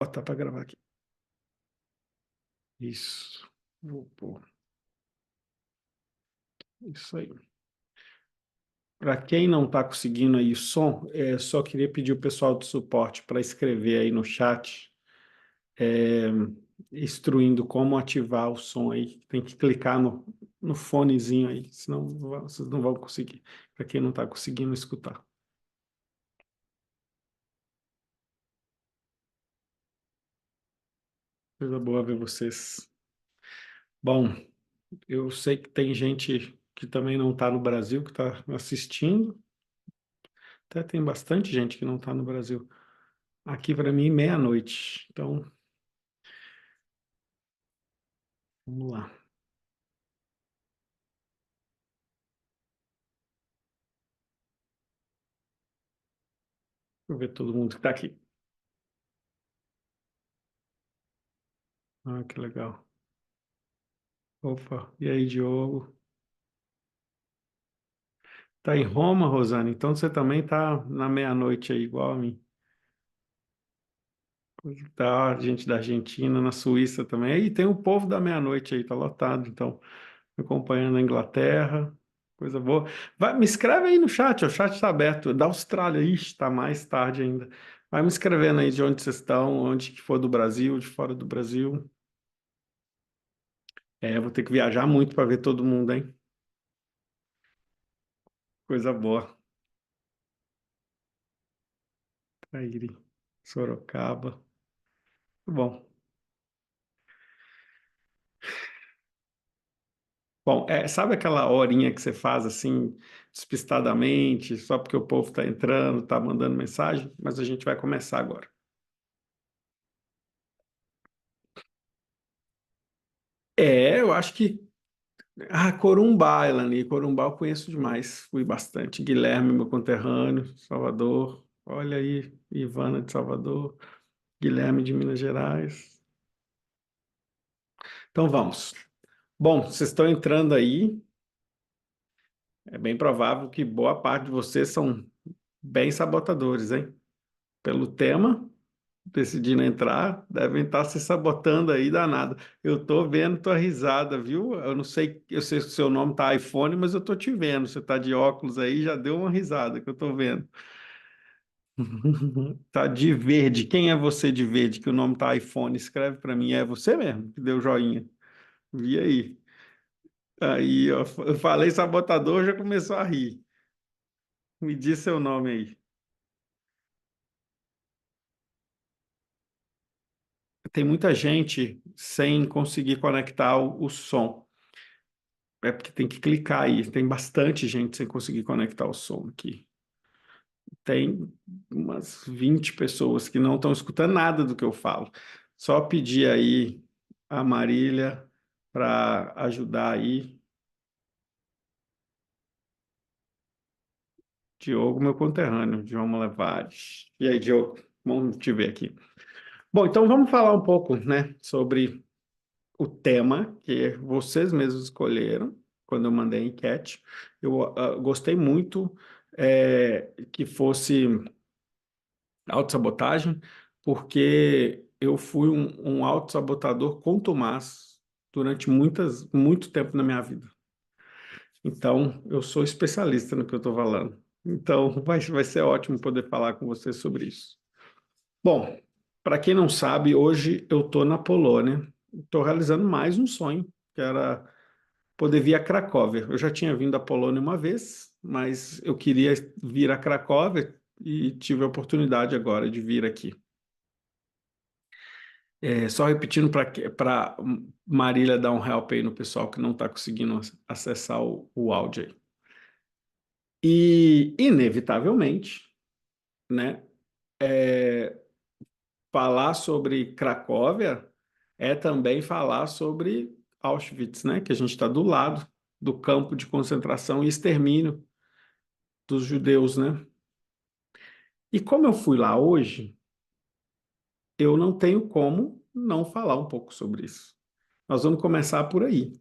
Botar para gravar aqui. Isso. Vou pôr. Isso aí. Para quem não está conseguindo aí o som, só queria pedir o pessoal do suporte para escrever aí no chat, é, instruindo como ativar o som aí. Tem que clicar no fonezinho aí, senão vocês não vão conseguir. Para quem não está conseguindo escutar. Coisa boa ver vocês. Bom, eu sei que tem gente que também não está no Brasil, que está assistindo. Até tem bastante gente que não está no Brasil. Aqui para mim, meia-noite. Então, vamos lá. Deixa eu ver todo mundo que está aqui. Ah, que legal. Opa, e aí, Diogo? Tá em Roma, Rosana? Então você também tá na meia-noite aí, igual a mim. Tá, gente da Argentina, na Suíça também. Aí tem o povo da meia-noite aí, tá lotado. Então, acompanhando a Inglaterra, coisa boa. Vai, me escreve aí no chat, o chat está aberto. Da Austrália, ixi, tá mais tarde ainda. Vai me escrevendo aí de onde vocês estão, onde que for do Brasil, de fora do Brasil. Vou ter que viajar muito para ver todo mundo, hein? Coisa boa. Traíra, Sorocaba. Bom. Bom, sabe aquela horinha que você faz assim, despistadamente, só porque o povo está entrando, está mandando mensagem? Mas a gente vai começar agora. Eu acho que. Ah, Corumbá, Elani. Corumbá eu conheço demais. Fui bastante. Guilherme, meu conterrâneo, Salvador. Olha aí, Ivana de Salvador. Guilherme de Minas Gerais. Então vamos. Bom, vocês estão entrando aí. É bem provável que boa parte de vocês são bem sabotadores, hein? Pelo tema, decidindo entrar, devem estar se sabotando aí danado. Eu tô vendo tua risada, viu? Eu não sei, eu sei que o seu nome tá iPhone, mas eu tô te vendo. Você tá de óculos aí, já deu uma risada que eu tô vendo. Tá de verde. Quem é você de verde que o nome tá iPhone? Escreve para mim. É você mesmo que deu joinha. Vi aí. Aí, ó, eu falei sabotador, já começou a rir. Me diz seu nome aí. Tem muita gente sem conseguir conectar o som. É porque tem que clicar aí. Tem bastante gente sem conseguir conectar o som aqui. Tem umas 20 pessoas que não estão escutando nada do que eu falo. Só pedir aí a Marília para ajudar aí. Diogo, meu conterrâneo, Diogo Levares. E aí, Diogo, vamos te ver aqui. Bom, então vamos falar um pouco, né, sobre o tema que vocês mesmos escolheram quando eu mandei a enquete. Eu gostei muito que fosse autossabotagem, porque eu fui um autossabotador contumaz durante muito tempo na minha vida. Então, eu sou especialista no que eu estou falando. Então, vai ser ótimo poder falar com você sobre isso. Bom, para quem não sabe, hoje eu estou na Polônia. Estou realizando mais um sonho, que era poder vir a Cracóvia. Eu já tinha vindo à Polônia uma vez, mas eu queria vir a Cracóvia e tive a oportunidade agora de vir aqui. Só repetindo para Marília dar um help aí no pessoal que não está conseguindo acessar o áudio aí. E, inevitavelmente, né, falar sobre Cracóvia é também falar sobre Auschwitz, né, que a gente está do lado do campo de concentração e extermínio dos judeus, né? E como eu fui lá hoje, eu não tenho como não falar um pouco sobre isso. Nós vamos começar por aí,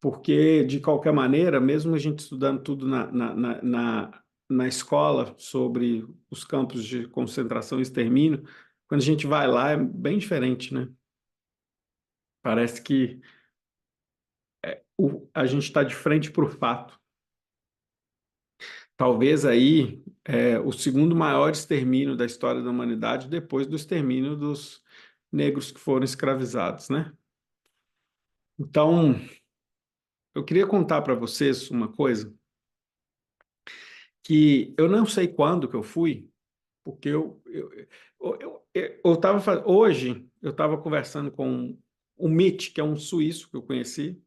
porque de qualquer maneira, mesmo a gente estudando tudo na escola sobre os campos de concentração e extermínio, quando a gente vai lá é bem diferente, né? Parece que a gente está de frente para o fato. Talvez aí o segundo maior extermínio da história da humanidade, depois do extermínio dos negros que foram escravizados, né? Então, eu queria contar para vocês uma coisa que eu não sei quando que eu fui, porque hoje eu estava conversando com o Mitch, que é um suíço que eu conheci,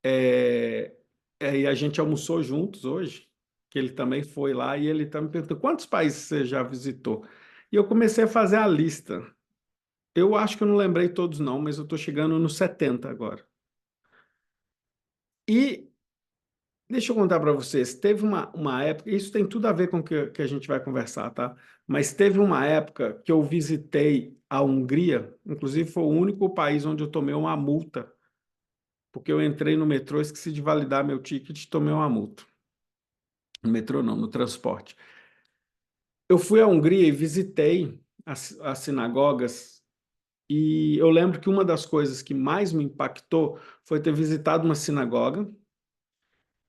é, e a gente almoçou juntos hoje, que ele também foi lá, e ele está me perguntando quantos países você já visitou? E eu comecei a fazer a lista. Eu acho que eu não lembrei todos não, mas eu estou chegando nos 70 agora. E deixa eu contar para vocês, teve uma época, isso tem tudo a ver com o que a gente vai conversar, tá? Mas teve uma época que eu visitei a Hungria, inclusive foi o único país onde eu tomei uma multa, porque eu entrei no metrô, esqueci de validar meu ticket e tomei uma multa. No metrô não, no transporte. Eu fui à Hungria e visitei as sinagogas, e eu lembro que uma das coisas que mais me impactou foi ter visitado uma sinagoga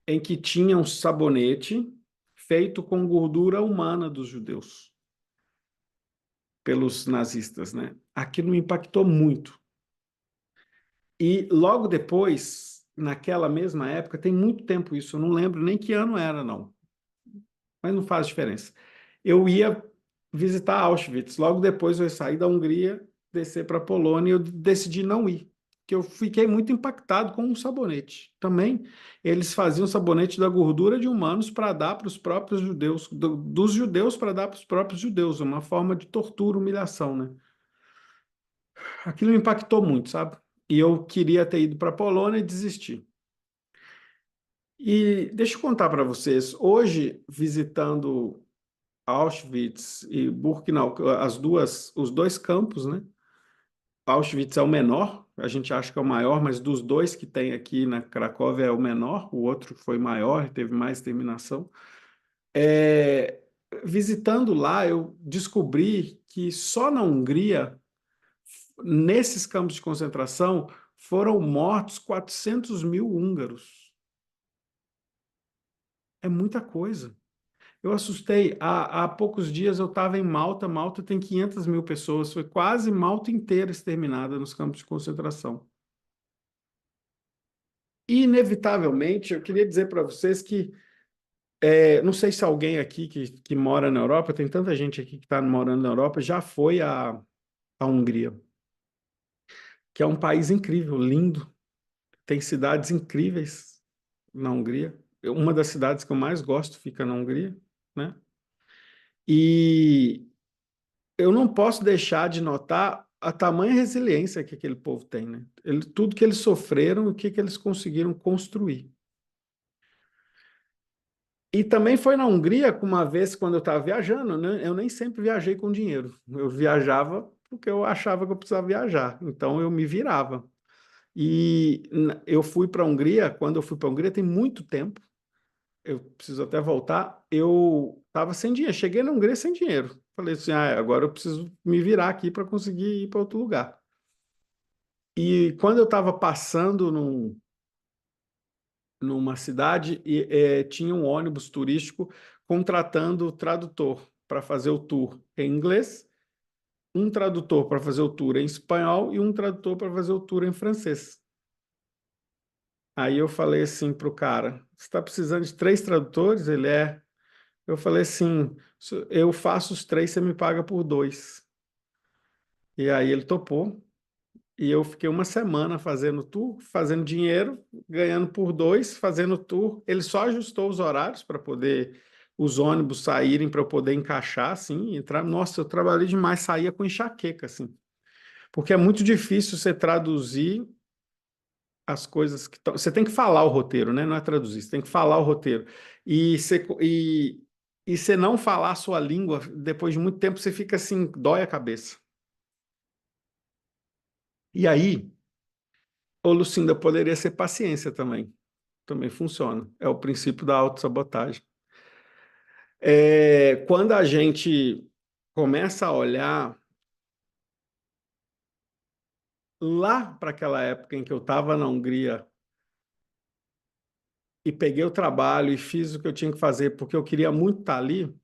em que tinha um sabonete feito com gordura humana dos judeus, pelos nazistas, né? Aquilo me impactou muito. E logo depois, naquela mesma época, tem muito tempo isso, eu não lembro nem que ano era, não, mas não faz diferença. Eu ia visitar Auschwitz, logo depois eu saí da Hungria, descer para a Polônia, e eu decidi não ir, porque eu fiquei muito impactado com o sabonete. Também eles faziam sabonete da gordura de humanos para dar para os próprios judeus, dos judeus para dar para os próprios judeus, uma forma de tortura, humilhação, né? Aquilo me impactou muito, sabe? E eu queria ter ido para a Polônia e desisti. E deixa eu contar para vocês, hoje, visitando Auschwitz e Birkenau, os dois campos, né? Auschwitz é o menor, a gente acha que é o maior, mas dos dois que tem aqui na Cracóvia é o menor, o outro foi maior, teve mais exterminação. É, visitando lá, eu descobri que só na Hungria, nesses campos de concentração, foram mortos 400 mil húngaros. É muita coisa. Eu assustei. Há poucos dias eu estava em Malta. Malta tem 500 mil pessoas. Foi quase Malta inteira exterminada nos campos de concentração. E, inevitavelmente, eu queria dizer para vocês que, não sei se alguém aqui que mora na Europa, tem tanta gente aqui que está morando na Europa, já foi à Hungria, que é um país incrível, lindo. Tem cidades incríveis na Hungria. Uma das cidades que eu mais gosto fica na Hungria, né? E eu não posso deixar de notar a tamanha resiliência que aquele povo tem, né? Tudo que eles sofreram e o que eles conseguiram construir. E também foi na Hungria que uma vez, quando eu estava viajando, né? Eu nem sempre viajei com dinheiro. Eu viajava porque eu achava que eu precisava viajar. Então eu me virava. E eu fui para a Hungria, quando eu fui para a Hungria tem muito tempo, eu preciso até voltar, eu estava sem dinheiro, cheguei na Hungria sem dinheiro. Falei assim, agora eu preciso me virar aqui para conseguir ir para outro lugar. E quando eu estava passando numa cidade, tinha um ônibus turístico contratando tradutor para fazer o tour em inglês, um tradutor para fazer o tour em espanhol e um tradutor para fazer o tour em francês. Aí eu falei assim para o cara, você está precisando de 3 tradutores? Ele é. Eu falei assim, eu faço os 3, você me paga por 2. E aí ele topou. E eu fiquei uma semana fazendo tour, fazendo dinheiro, ganhando por 2, fazendo tour. Ele só ajustou os horários para poder os ônibus saírem para eu poder encaixar, assim, entrar. Nossa, eu trabalhei demais, saía com enxaqueca, assim. Porque é muito difícil você traduzir as coisas que estão. Você tem que falar o roteiro, né? Não é traduzir, você tem que falar o roteiro. E você não falar a sua língua, depois de muito tempo, você fica assim, dói a cabeça. E aí, ô Lucinda, poderia ser paciência também. Também funciona. É o princípio da autossabotagem. Quando a gente começa a olhar lá para aquela época em que eu estava na Hungria e peguei o trabalho e fiz o que eu tinha que fazer porque eu queria muito estar ali,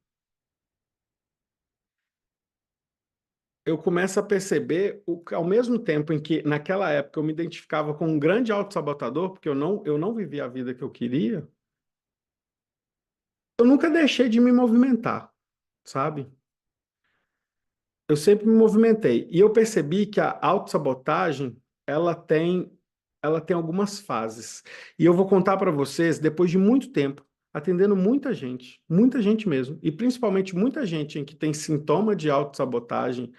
eu começo a perceber, ao mesmo tempo em que naquela época eu me identificava com um grande autossabotador, porque eu não vivia a vida que eu queria, eu nunca deixei de me movimentar, sabe? Eu sempre me movimentei. E eu percebi que a autossabotagem, ela tem, ela tem algumas fases. E eu vou contar para vocês, depois de muito tempo, atendendo muita gente mesmo, e principalmente muita gente em que tem sintoma de autossabotagem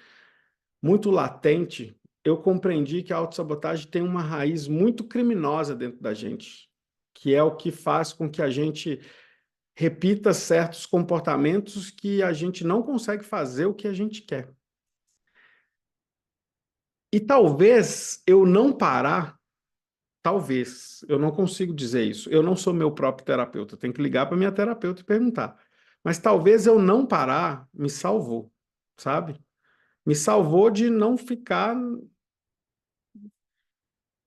muito latente, eu compreendi que a autossabotagem tem uma raiz muito criminosa dentro da gente, que é o que faz com que a gente repita certos comportamentos que a gente não consegue fazer o que a gente quer. E talvez eu não parar, talvez, eu não consigo dizer isso. Eu não sou meu próprio terapeuta, eu tenho que ligar para minha terapeuta e perguntar. Mas talvez eu não parar me salvou, sabe? Me salvou de não ficar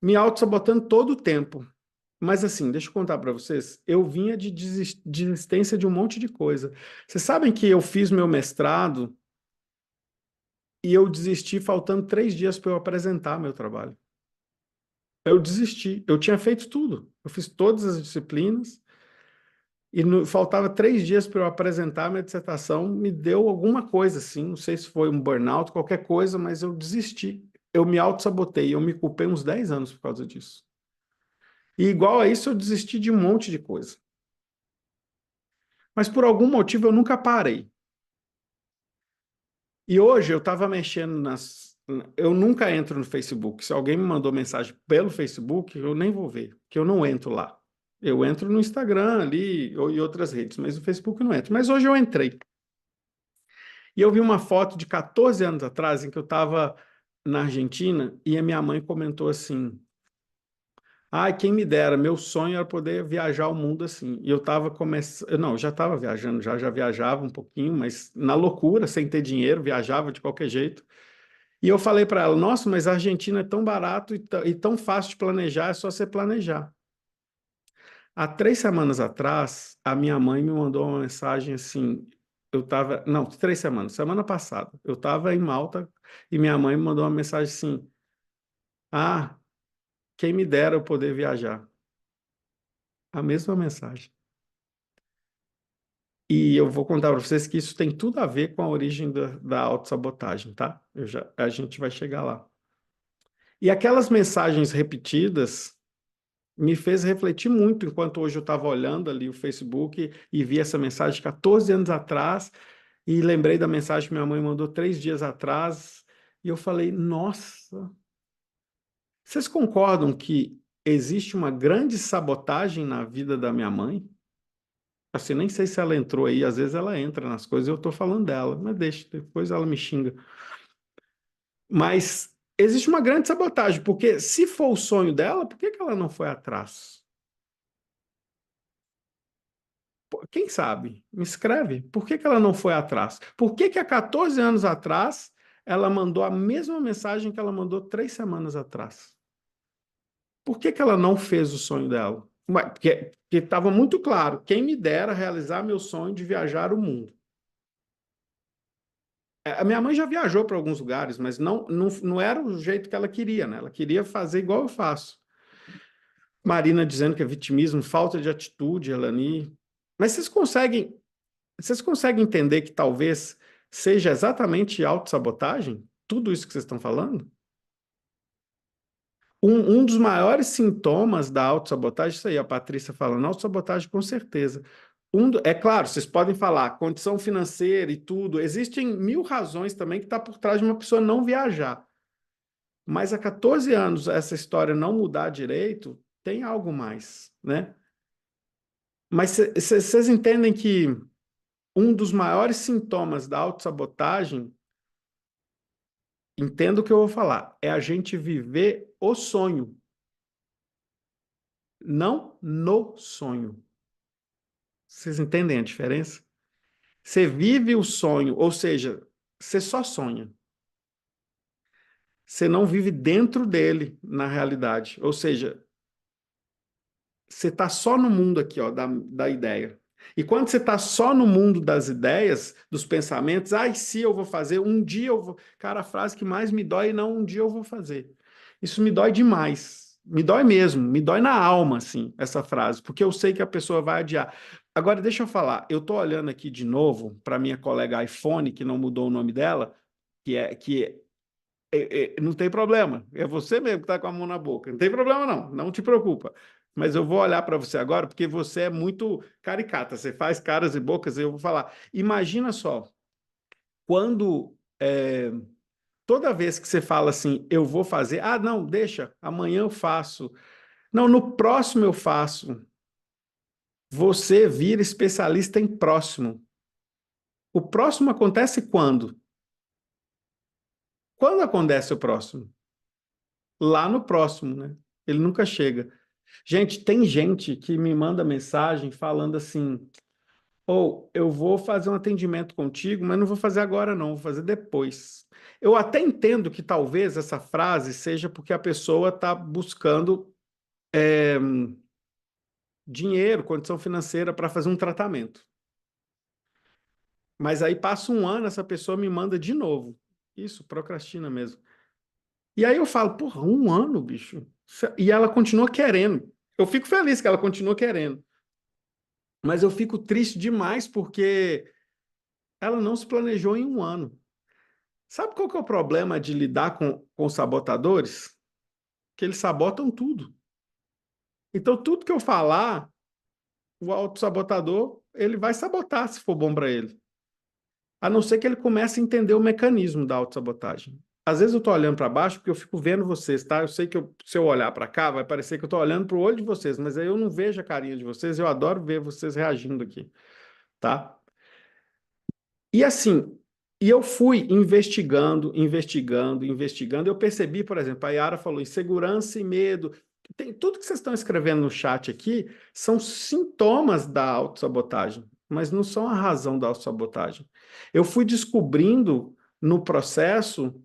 me auto-sabotando todo o tempo. Mas assim, deixa eu contar para vocês, eu vinha de desistência de um monte de coisa. Vocês sabem que eu fiz meu mestrado e eu desisti faltando 3 dias para eu apresentar meu trabalho. Eu desisti. Eu tinha feito tudo. Eu fiz todas as disciplinas e faltava 3 dias para eu apresentar minha dissertação. Me deu alguma coisa assim, não sei se foi um burnout, qualquer coisa, mas eu desisti. Eu me auto-sabotei. Eu me culpei uns 10 anos por causa disso. E igual a isso, eu desisti de um monte de coisa. Mas por algum motivo eu nunca parei. E hoje eu estava mexendo nas. Eu nunca entro no Facebook. Se alguém me mandou mensagem pelo Facebook, eu nem vou ver, porque eu não entro lá. Eu entro no Instagram ali ou em outras redes, mas no Facebook eu não entro. Mas hoje eu entrei. E eu vi uma foto de 14 anos atrás, em que eu estava na Argentina, e a minha mãe comentou assim: Ai, quem me dera, meu sonho era poder viajar o mundo assim. E eu estava começando. Não, eu já estava viajando, já viajava um pouquinho, mas na loucura, sem ter dinheiro, viajava de qualquer jeito. E eu falei para ela: Nossa, mas a Argentina é tão barato e tão fácil de planejar, é só você planejar. Há 3 semanas atrás, a minha mãe me mandou uma mensagem assim. Eu estava. Não, 3 semanas, semana passada. Eu estava em Malta e minha mãe me mandou uma mensagem assim: Ah, quem me dera eu poder viajar. A mesma mensagem. E eu vou contar para vocês que isso tem tudo a ver com a origem da autossabotagem, tá? A gente vai chegar lá. E aquelas mensagens repetidas me fez refletir muito enquanto hoje eu estava olhando ali o Facebook e vi essa mensagem 14 anos atrás e lembrei da mensagem que minha mãe mandou 3 dias atrás e eu falei, nossa, vocês concordam que existe uma grande sabotagem na vida da minha mãe? Assim, nem sei se ela entrou aí, às vezes ela entra nas coisas, eu tô falando dela, mas deixa, depois ela me xinga. Mas existe uma grande sabotagem, porque se for o sonho dela, por que que ela não foi atrás? Pô, quem sabe? Me escreve. Por que que ela não foi atrás? Por que que há 14 anos atrás ela mandou a mesma mensagem que ela mandou 3 semanas atrás? Por que que ela não fez o sonho dela? Ué, porque estava muito claro, quem me dera realizar meu sonho de viajar o mundo. A minha mãe já viajou para alguns lugares, mas não era o jeito que ela queria, né? Ela queria fazer igual eu faço. Marina dizendo que é vitimismo, falta de atitude, Elani. Mas vocês conseguem entender que talvez seja exatamente autossabotagem? Tudo isso que vocês estão falando? Um dos maiores sintomas da autossabotagem, isso aí, a Patrícia falando, autossabotagem com certeza. É claro, vocês podem falar, condição financeira e tudo, existem mil razões também que está por trás de uma pessoa não viajar. Mas há 14 anos essa história não mudar direito, tem algo mais, né? Mas vocês entendem que um dos maiores sintomas da autossabotagem, entendo o que eu vou falar, é a gente viver o sonho, não no sonho. Vocês entendem a diferença? Você vive o sonho, ou seja, você só sonha. Você não vive dentro dele, na realidade. Ou seja, você está só no mundo aqui, ó, da ideia. E quando você está só no mundo das ideias, dos pensamentos, ai, se eu vou fazer, um dia eu vou. Cara, a frase que mais me dói é não, um dia eu vou fazer. Isso me dói demais. Me dói mesmo, me dói na alma, assim, essa frase, porque eu sei que a pessoa vai adiar. Agora, deixa eu falar, eu estou olhando aqui de novo para minha colega iPhone, que não mudou o nome dela, não tem problema. É você mesmo que está com a mão na boca. Não tem problema, não. Não te preocupa. Mas eu vou olhar para você agora, porque você é muito caricata. Você faz caras e bocas, e eu vou falar. Imagina só, quando toda vez que você fala assim, eu vou fazer, ah, não, deixa, amanhã eu faço. Não, no próximo eu faço. Você vira especialista em próximo. O próximo acontece quando? Quando acontece o próximo? Lá no próximo, né? Ele nunca chega. Gente, tem gente que me manda mensagem falando assim: ou eu vou fazer um atendimento contigo, mas não vou fazer agora, não, vou fazer depois. Eu até entendo que talvez essa frase seja porque a pessoa está buscando dinheiro, condição financeira para fazer um tratamento. Mas aí passa um ano, essa pessoa me manda de novo. Isso, procrastina mesmo. E aí eu falo, porra, um ano, bicho. E ela continua querendo. Eu fico feliz que ela continua querendo. Mas eu fico triste demais porque ela não se planejou em um ano. Sabe qual que é o problema de lidar com sabotadores? Que eles sabotam tudo. Então, tudo que eu falar, o autossabotador, ele vai sabotar se for bom para ele. A não ser que ele comece a entender o mecanismo da autossabotagem. Às vezes eu estou olhando para baixo porque eu fico vendo vocês, tá? Eu sei que se eu olhar para cá, vai parecer que eu estou olhando para o olho de vocês, mas aí eu não vejo a carinha de vocês, eu adoro ver vocês reagindo aqui, tá? E assim, e eu fui investigando, investigando, investigando. Eu percebi, por exemplo, a Yara falou insegurança e medo. Tudo que vocês estão escrevendo no chat aqui são sintomas da autossabotagem, mas não são a razão da autossabotagem. Eu fui descobrindo no processo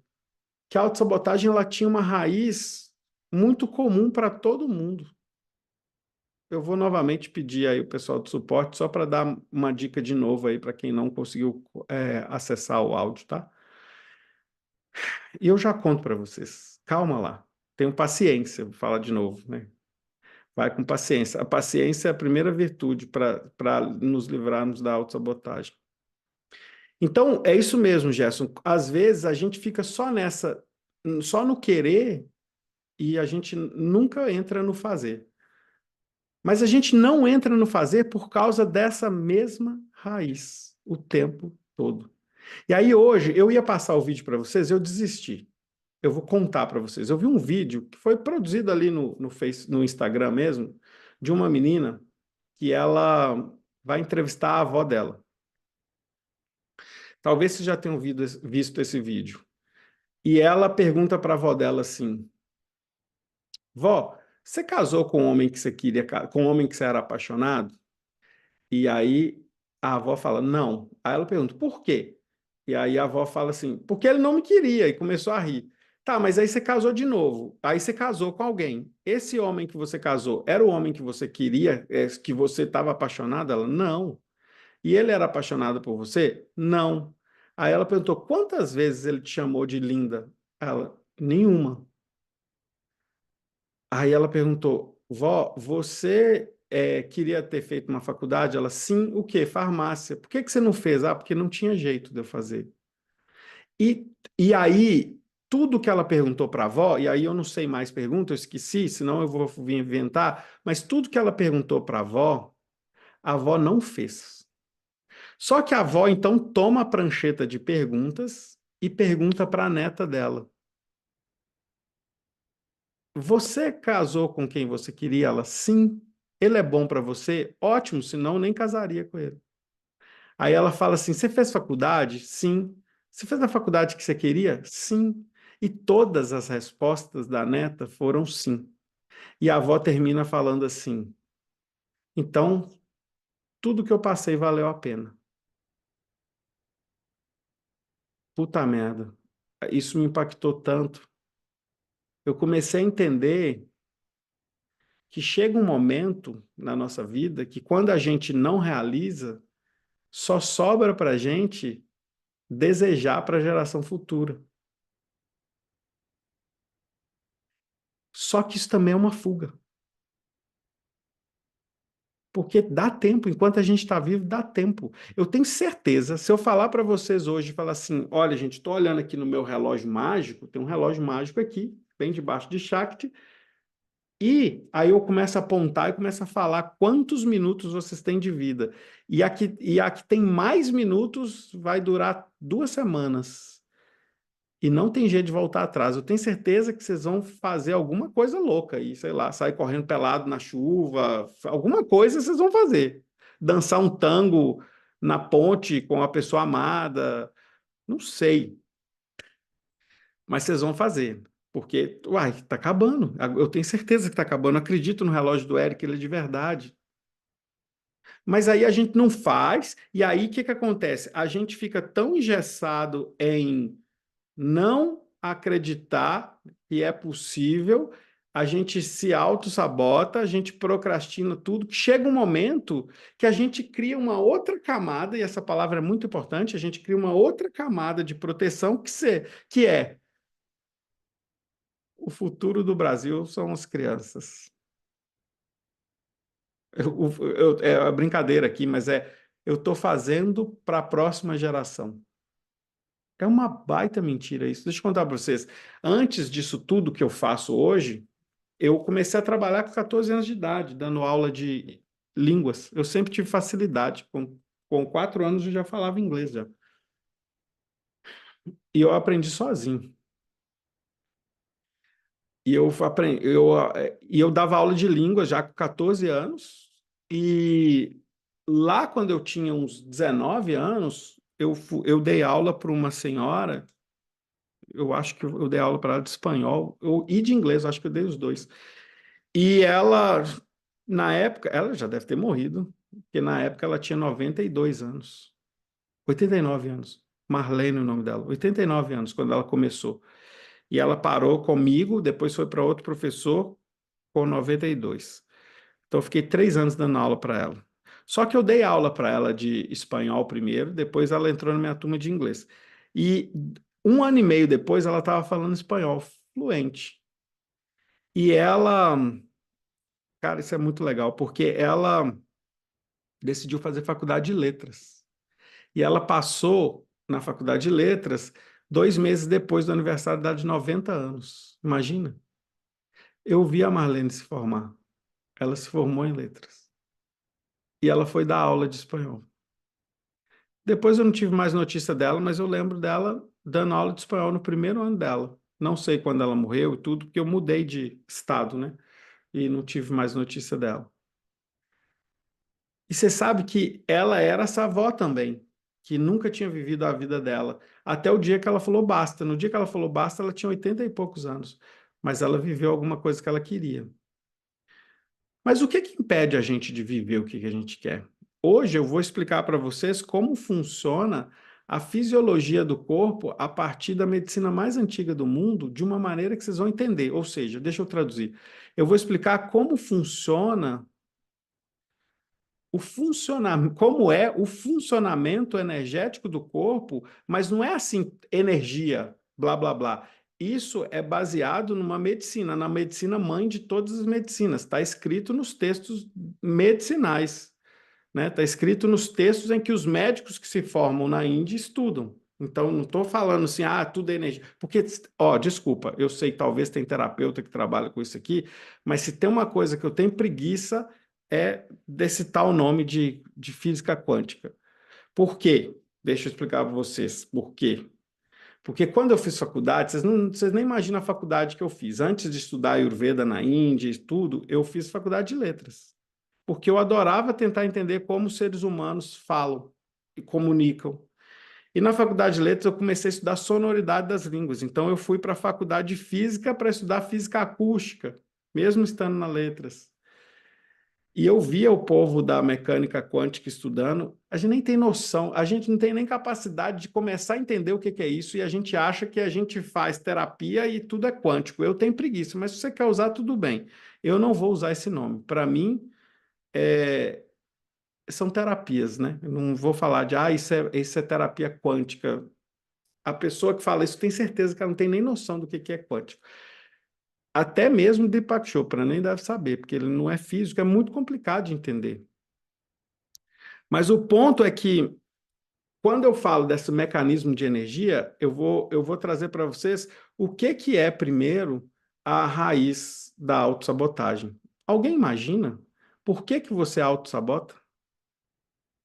que a autossabotagem ela tinha uma raiz muito comum para todo mundo. Eu vou novamente pedir aí o pessoal do suporte só para dar uma dica de novo aí para quem não conseguiu acessar o áudio, tá? E eu já conto para vocês. Calma lá. Tenham paciência, vou falar de novo, né? Vai com paciência. A paciência é a primeira virtude para nos livrarmos da autossabotagem. Então, é isso mesmo, Gerson. Às vezes a gente fica só nessa, só no querer e a gente nunca entra no fazer. Mas a gente não entra no fazer por causa dessa mesma raiz o tempo todo. E aí hoje eu ia passar o vídeo para vocês, eu desisti. Eu vou contar para vocês. Eu vi um vídeo que foi produzido ali no Instagram mesmo, de uma menina que ela vai entrevistar a avó dela. Talvez vocês já tenham visto esse vídeo. E ela pergunta para a avó dela assim: Vó, você casou com um homem que você queria, com um homem que você era apaixonado? E aí a avó fala, não. Aí ela pergunta, por quê? E aí a avó fala assim, porque ele não me queria, e começou a rir. Tá, mas aí você casou de novo. Aí você casou com alguém. Esse homem que você casou era o homem que você queria, que você estava apaixonada? Ela, não. E ele era apaixonado por você? Não. Aí ela perguntou, quantas vezes ele te chamou de linda? Ela, nenhuma. Aí ela perguntou, vó, você queria ter feito uma faculdade? Ela, sim, o quê? Farmácia. Por que que você não fez? Ah, porque não tinha jeito de eu fazer. E aí, tudo que ela perguntou para a avó, e aí eu não sei mais pergunta, eu esqueci, senão eu vou vir inventar, mas tudo que ela perguntou para a avó não fez. Só que a avó, então, toma a prancheta de perguntas e pergunta para a neta dela. Você casou com quem você queria? Ela, sim. Ele é bom para você? Ótimo, senão eu nem casaria com ele. Aí ela fala assim: Você fez faculdade? Sim. Você fez a faculdade que você queria? Sim. E todas as respostas da neta foram sim. E a avó termina falando assim: Então, tudo que eu passei valeu a pena. Puta merda. Isso me impactou tanto. Eu comecei a entender que chega um momento na nossa vida que quando a gente não realiza, só sobra para a gente desejar para a geração futura. Só que isso também é uma fuga. Porque dá tempo, enquanto a gente está vivo, dá tempo. Eu tenho certeza, se eu falar para vocês hoje, falar assim, olha, gente, estou olhando aqui no meu relógio mágico, tem um relógio mágico aqui, bem debaixo de Shakti, e aí eu começo a apontar e começo a falar quantos minutos vocês têm de vida. E a que tem mais minutos vai durar 2 semanas. E não tem jeito de voltar atrás. Eu tenho certeza que vocês vão fazer alguma coisa louca aí, sei lá, sair correndo pelado na chuva, alguma coisa vocês vão fazer. Dançar um tango na ponte com a pessoa amada, não sei, mas vocês vão fazer. Porque, uai, tá acabando. Eu tenho certeza que tá acabando. Eu acredito no relógio do Eric, ele é de verdade. Mas aí a gente não faz, e aí o que que acontece? A gente fica tão engessado em não acreditar que é possível, a gente se auto-sabota, a gente procrastina tudo, que chega um momento que a gente cria uma outra camada, e essa palavra é muito importante, a gente cria uma outra camada de proteção que é o futuro do Brasil são as crianças. É a brincadeira aqui, mas eu estou fazendo para a próxima geração. É uma baita mentira isso. Deixa eu contar para vocês. Antes disso tudo que eu faço hoje, eu comecei a trabalhar com 14 anos de idade, dando aula de línguas. Eu sempre tive facilidade. Com 4 anos eu já falava inglês já. E eu aprendi sozinho. E eu dava aula de línguas já com 14 anos. E lá quando eu tinha uns 19 anos, eu dei aula para uma senhora. Eu acho que eu dei aula para ela de espanhol e de inglês, eu acho que eu dei os dois. E ela, na época, ela já deve ter morrido, porque na época ela tinha 92 anos, 89 anos. Marlene, é o nome dela, 89 anos, quando ela começou. E ela parou comigo, depois foi para outro professor com 92. Então, eu fiquei 3 anos dando aula para ela. Só que eu dei aula para ela de espanhol primeiro, depois ela entrou na minha turma de inglês. E 1 ano e meio depois ela estava falando espanhol fluente. E ela, cara, isso é muito legal, porque ela decidiu fazer faculdade de letras. E ela passou na faculdade de letras 2 meses depois do aniversário dela de 90 anos. Imagina? Eu vi a Marlene se formar. Ela se formou em letras. E ela foi dar aula de espanhol. Depois eu não tive mais notícia dela, mas eu lembro dela dando aula de espanhol no primeiro ano dela. Não sei quando ela morreu e tudo, porque eu mudei de estado, né? E não tive mais notícia dela. E você sabe que ela era essa avó também, que nunca tinha vivido a vida dela, até o dia que ela falou basta. No dia que ela falou basta, ela tinha 80 e poucos anos, mas ela viveu alguma coisa que ela queria. Mas o que que impede a gente de viver o que que a gente quer? Hoje eu vou explicar para vocês como funciona a fisiologia do corpo a partir da medicina mais antiga do mundo, de uma maneira que vocês vão entender. Ou seja, deixa eu traduzir. Eu vou explicar como funciona como é o funcionamento energético do corpo, mas não é assim, energia, blá, blá, blá. Isso é baseado numa medicina, na medicina mãe de todas as medicinas. Está escrito nos textos medicinais, né? Está escrito nos textos em que os médicos que se formam na Índia estudam. Então, não estou falando assim, tudo é energia. Porque, ó, desculpa, eu sei que talvez tem terapeuta que trabalha com isso aqui, mas se tem uma coisa que eu tenho preguiça desse tal nome de física quântica. Por quê? Deixa eu explicar para vocês por quê. Porque quando eu fiz faculdade, vocês nem imaginam a faculdade que eu fiz. Antes de estudar Ayurveda na Índia e tudo, eu fiz faculdade de letras. Porque eu adorava tentar entender como os seres humanos falam e comunicam. E na faculdade de letras eu comecei a estudar sonoridade das línguas. Então eu fui para a faculdade de física para estudar física acústica, mesmo estando na letras. E eu via o povo da mecânica quântica estudando, A gente nem tem noção, a gente não tem nem capacidade de começar a entender o que que é isso e a gente acha que a gente faz terapia e tudo é quântico. Eu tenho preguiça, mas se você quer usar, tudo bem. Eu não vou usar esse nome. Para mim, é, são terapias, né? Eu não vou falar de, isso é terapia quântica. A pessoa que fala isso tem certeza que ela não tem nem noção do que é quântico. Até mesmo Deepak Chopra nem deve saber, porque ele não é físico, é muito complicado de entender. Mas o ponto é que, quando eu falo desse mecanismo de energia, eu vou trazer para vocês o que é, primeiro, a raiz da autossabotagem. Alguém imagina por que você autossabota?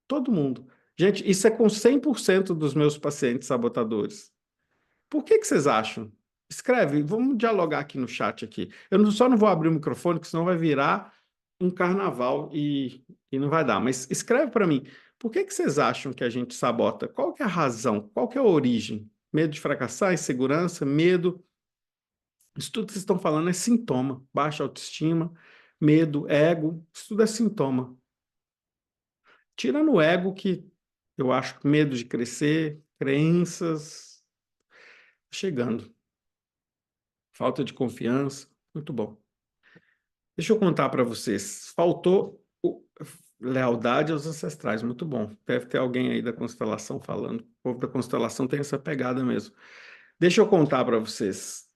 Todo mundo. Gente, isso é com 100% dos meus pacientes sabotadores. Por que vocês acham? Escreve, vamos dialogar aqui no chat aqui. Só não vou abrir o microfone, porque senão vai virar um carnaval e não vai dar. Mas escreve para mim, por que vocês acham que a gente sabota? Qual que é a razão? Qual que é a origem? Medo de fracassar, insegurança, medo. Isso tudo que vocês estão falando é sintoma. Baixa autoestima, medo, ego, isso tudo é sintoma. Tira no ego que eu acho que medo de crescer, crenças, chegando. Falta de confiança, muito bom. Deixa eu contar para vocês. Lealdade aos ancestrais, muito bom. Deve ter alguém aí da constelação falando. O povo da constelação tem essa pegada mesmo. Deixa eu contar para vocês.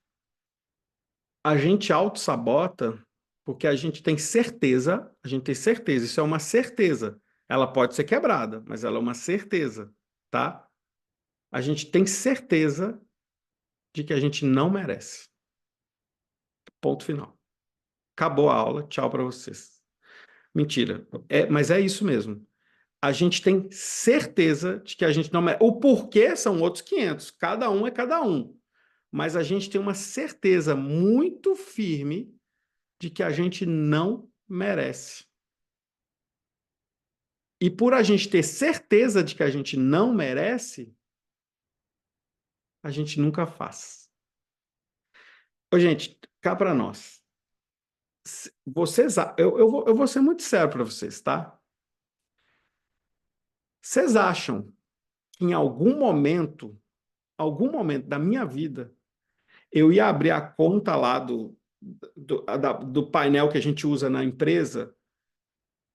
A gente auto-sabota porque a gente tem certeza, isso é uma certeza. Ela pode ser quebrada, mas ela é uma certeza, tá? A gente tem certeza de que a gente não merece. Ponto final. Acabou a aula, tchau para vocês. Mentira. Mas é isso mesmo. A gente tem certeza de que a gente não merece. O porquê são outros 500. Cada um é cada um. Mas a gente tem uma certeza muito firme de que a gente não merece. E por a gente ter certeza de que a gente não merece, a gente nunca faz. Ô, gente, cá para nós. Eu vou ser muito sério para vocês, tá? Vocês acham que em algum momento da minha vida, eu ia abrir a conta lá do painel que a gente usa na empresa,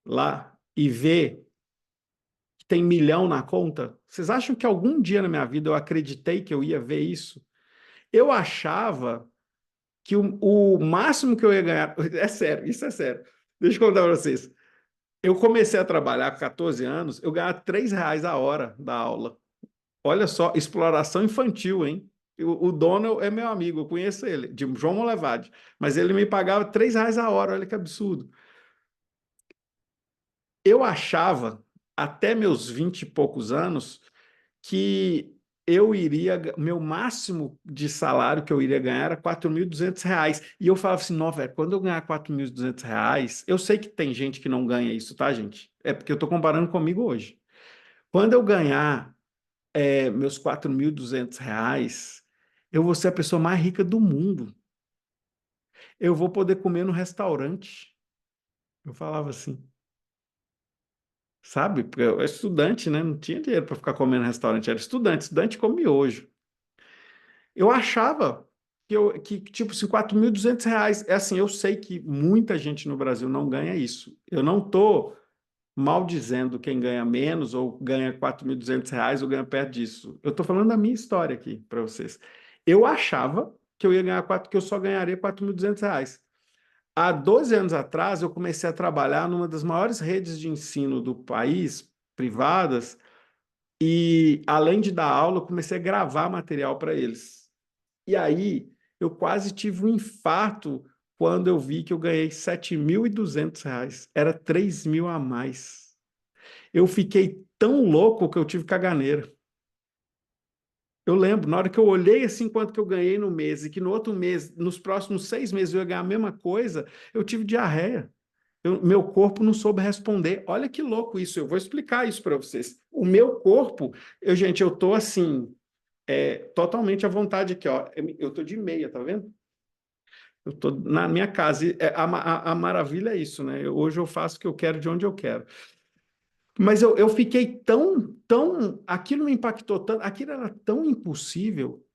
lá, e ver que tem 1 milhão na conta? Vocês acham que algum dia na minha vida eu acreditei que eu ia ver isso? Eu achava que o máximo que eu ia ganhar. É sério, isso é sério. Deixa eu contar para vocês. Eu comecei a trabalhar com 14 anos, eu ganhava R$ 3 a hora da aula. Olha só, exploração infantil, hein? O dono é meu amigo, eu conheço ele, de João Molevade, mas ele me pagava R$ 3 a hora, olha que absurdo. Eu achava, até meus 20 e poucos anos, que meu máximo de salário que eu iria ganhar era R$ 4.200. E eu falava assim, não, velho, quando eu ganhar R$ 4.200, eu sei que tem gente que não ganha isso, tá, gente? É porque eu tô comparando comigo hoje. Quando eu ganhar meus R$ 4.200, eu vou ser a pessoa mais rica do mundo. Eu vou poder comer no restaurante. Eu falava assim, sabe? Porque eu era estudante, né? Não tinha dinheiro para ficar comendo no restaurante. Era estudante, estudante come miojo. Eu achava que tipo assim, R$ 4.200. É assim, eu sei que muita gente no Brasil não ganha isso. Eu não estou maldizendo quem ganha menos ou ganha R$ 4.200 ou ganha perto disso. Eu estou falando da minha história aqui para vocês. Eu achava que eu ia ganhar que eu só ganharia R$ 4.200. Há 12 anos atrás, eu comecei a trabalhar numa das maiores redes de ensino do país, privadas, e além de dar aula, eu comecei a gravar material para eles. E aí, eu quase tive um infarto quando eu vi que eu ganhei R$ 7.200. Era 3.000 a mais. Eu fiquei tão louco que eu tive caganeira. Eu lembro, na hora que eu olhei assim quanto que eu ganhei no mês e que no outro mês, nos próximos 6 meses eu ia ganhar a mesma coisa, eu tive diarreia. Meu corpo não soube responder. Olha que louco isso. Eu vou explicar isso para vocês. O meu corpo, gente, eu tô assim, totalmente à vontade aqui, ó. Eu tô de meia, tá vendo? Eu tô na minha casa. A maravilha é isso, né? Hoje eu faço o que eu quero de onde eu quero. Mas eu fiquei tão, aquilo me impactou tanto, aquilo era tão impossível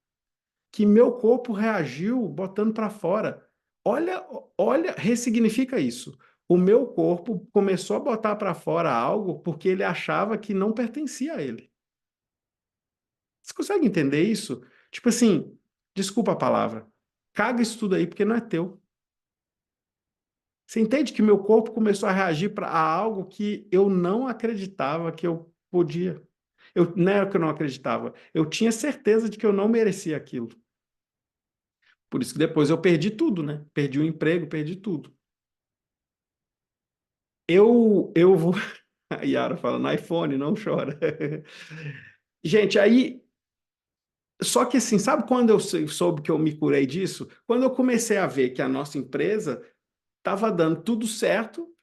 que meu corpo reagiu botando para fora. Olha, olha, ressignifica isso. O meu corpo começou a botar para fora algo porque ele achava que não pertencia a ele. Você consegue entender isso? Tipo assim, desculpa a palavra, caga isso tudo aí porque não é teu. Você entende que meu corpo começou a reagir para algo que eu não acreditava que eu podia. Eu, não era que eu não acreditava, eu tinha certeza de que eu não merecia aquilo. Por isso que depois eu perdi tudo, né? Perdi o emprego, perdi tudo. Eu vou. A Yara fala, no iPhone, não chora. Gente, aí. Só que assim, sabe quando eu soube que eu me curei disso? Quando eu comecei a ver que a nossa empresa estava dando tudo certo,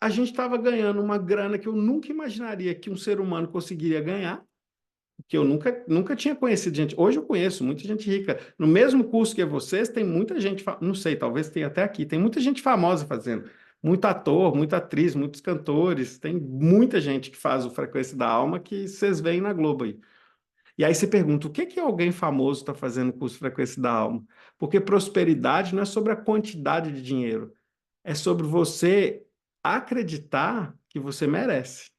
a gente estava ganhando uma grana que eu nunca imaginaria que um ser humano conseguiria ganhar, que eu nunca tinha conhecido gente. Hoje eu conheço muita gente rica. No mesmo curso que vocês, tem muita gente, não sei, talvez tenha até aqui, tem muita gente famosa fazendo. Muito ator, muita atriz, muitos cantores, tem muita gente que faz o Frequência da Alma que vocês veem na Globo aí. E aí você pergunta, o que que alguém famoso está fazendo com o curso Frequência da Alma? Porque prosperidade não é sobre a quantidade de dinheiro, é sobre você acreditar que você merece.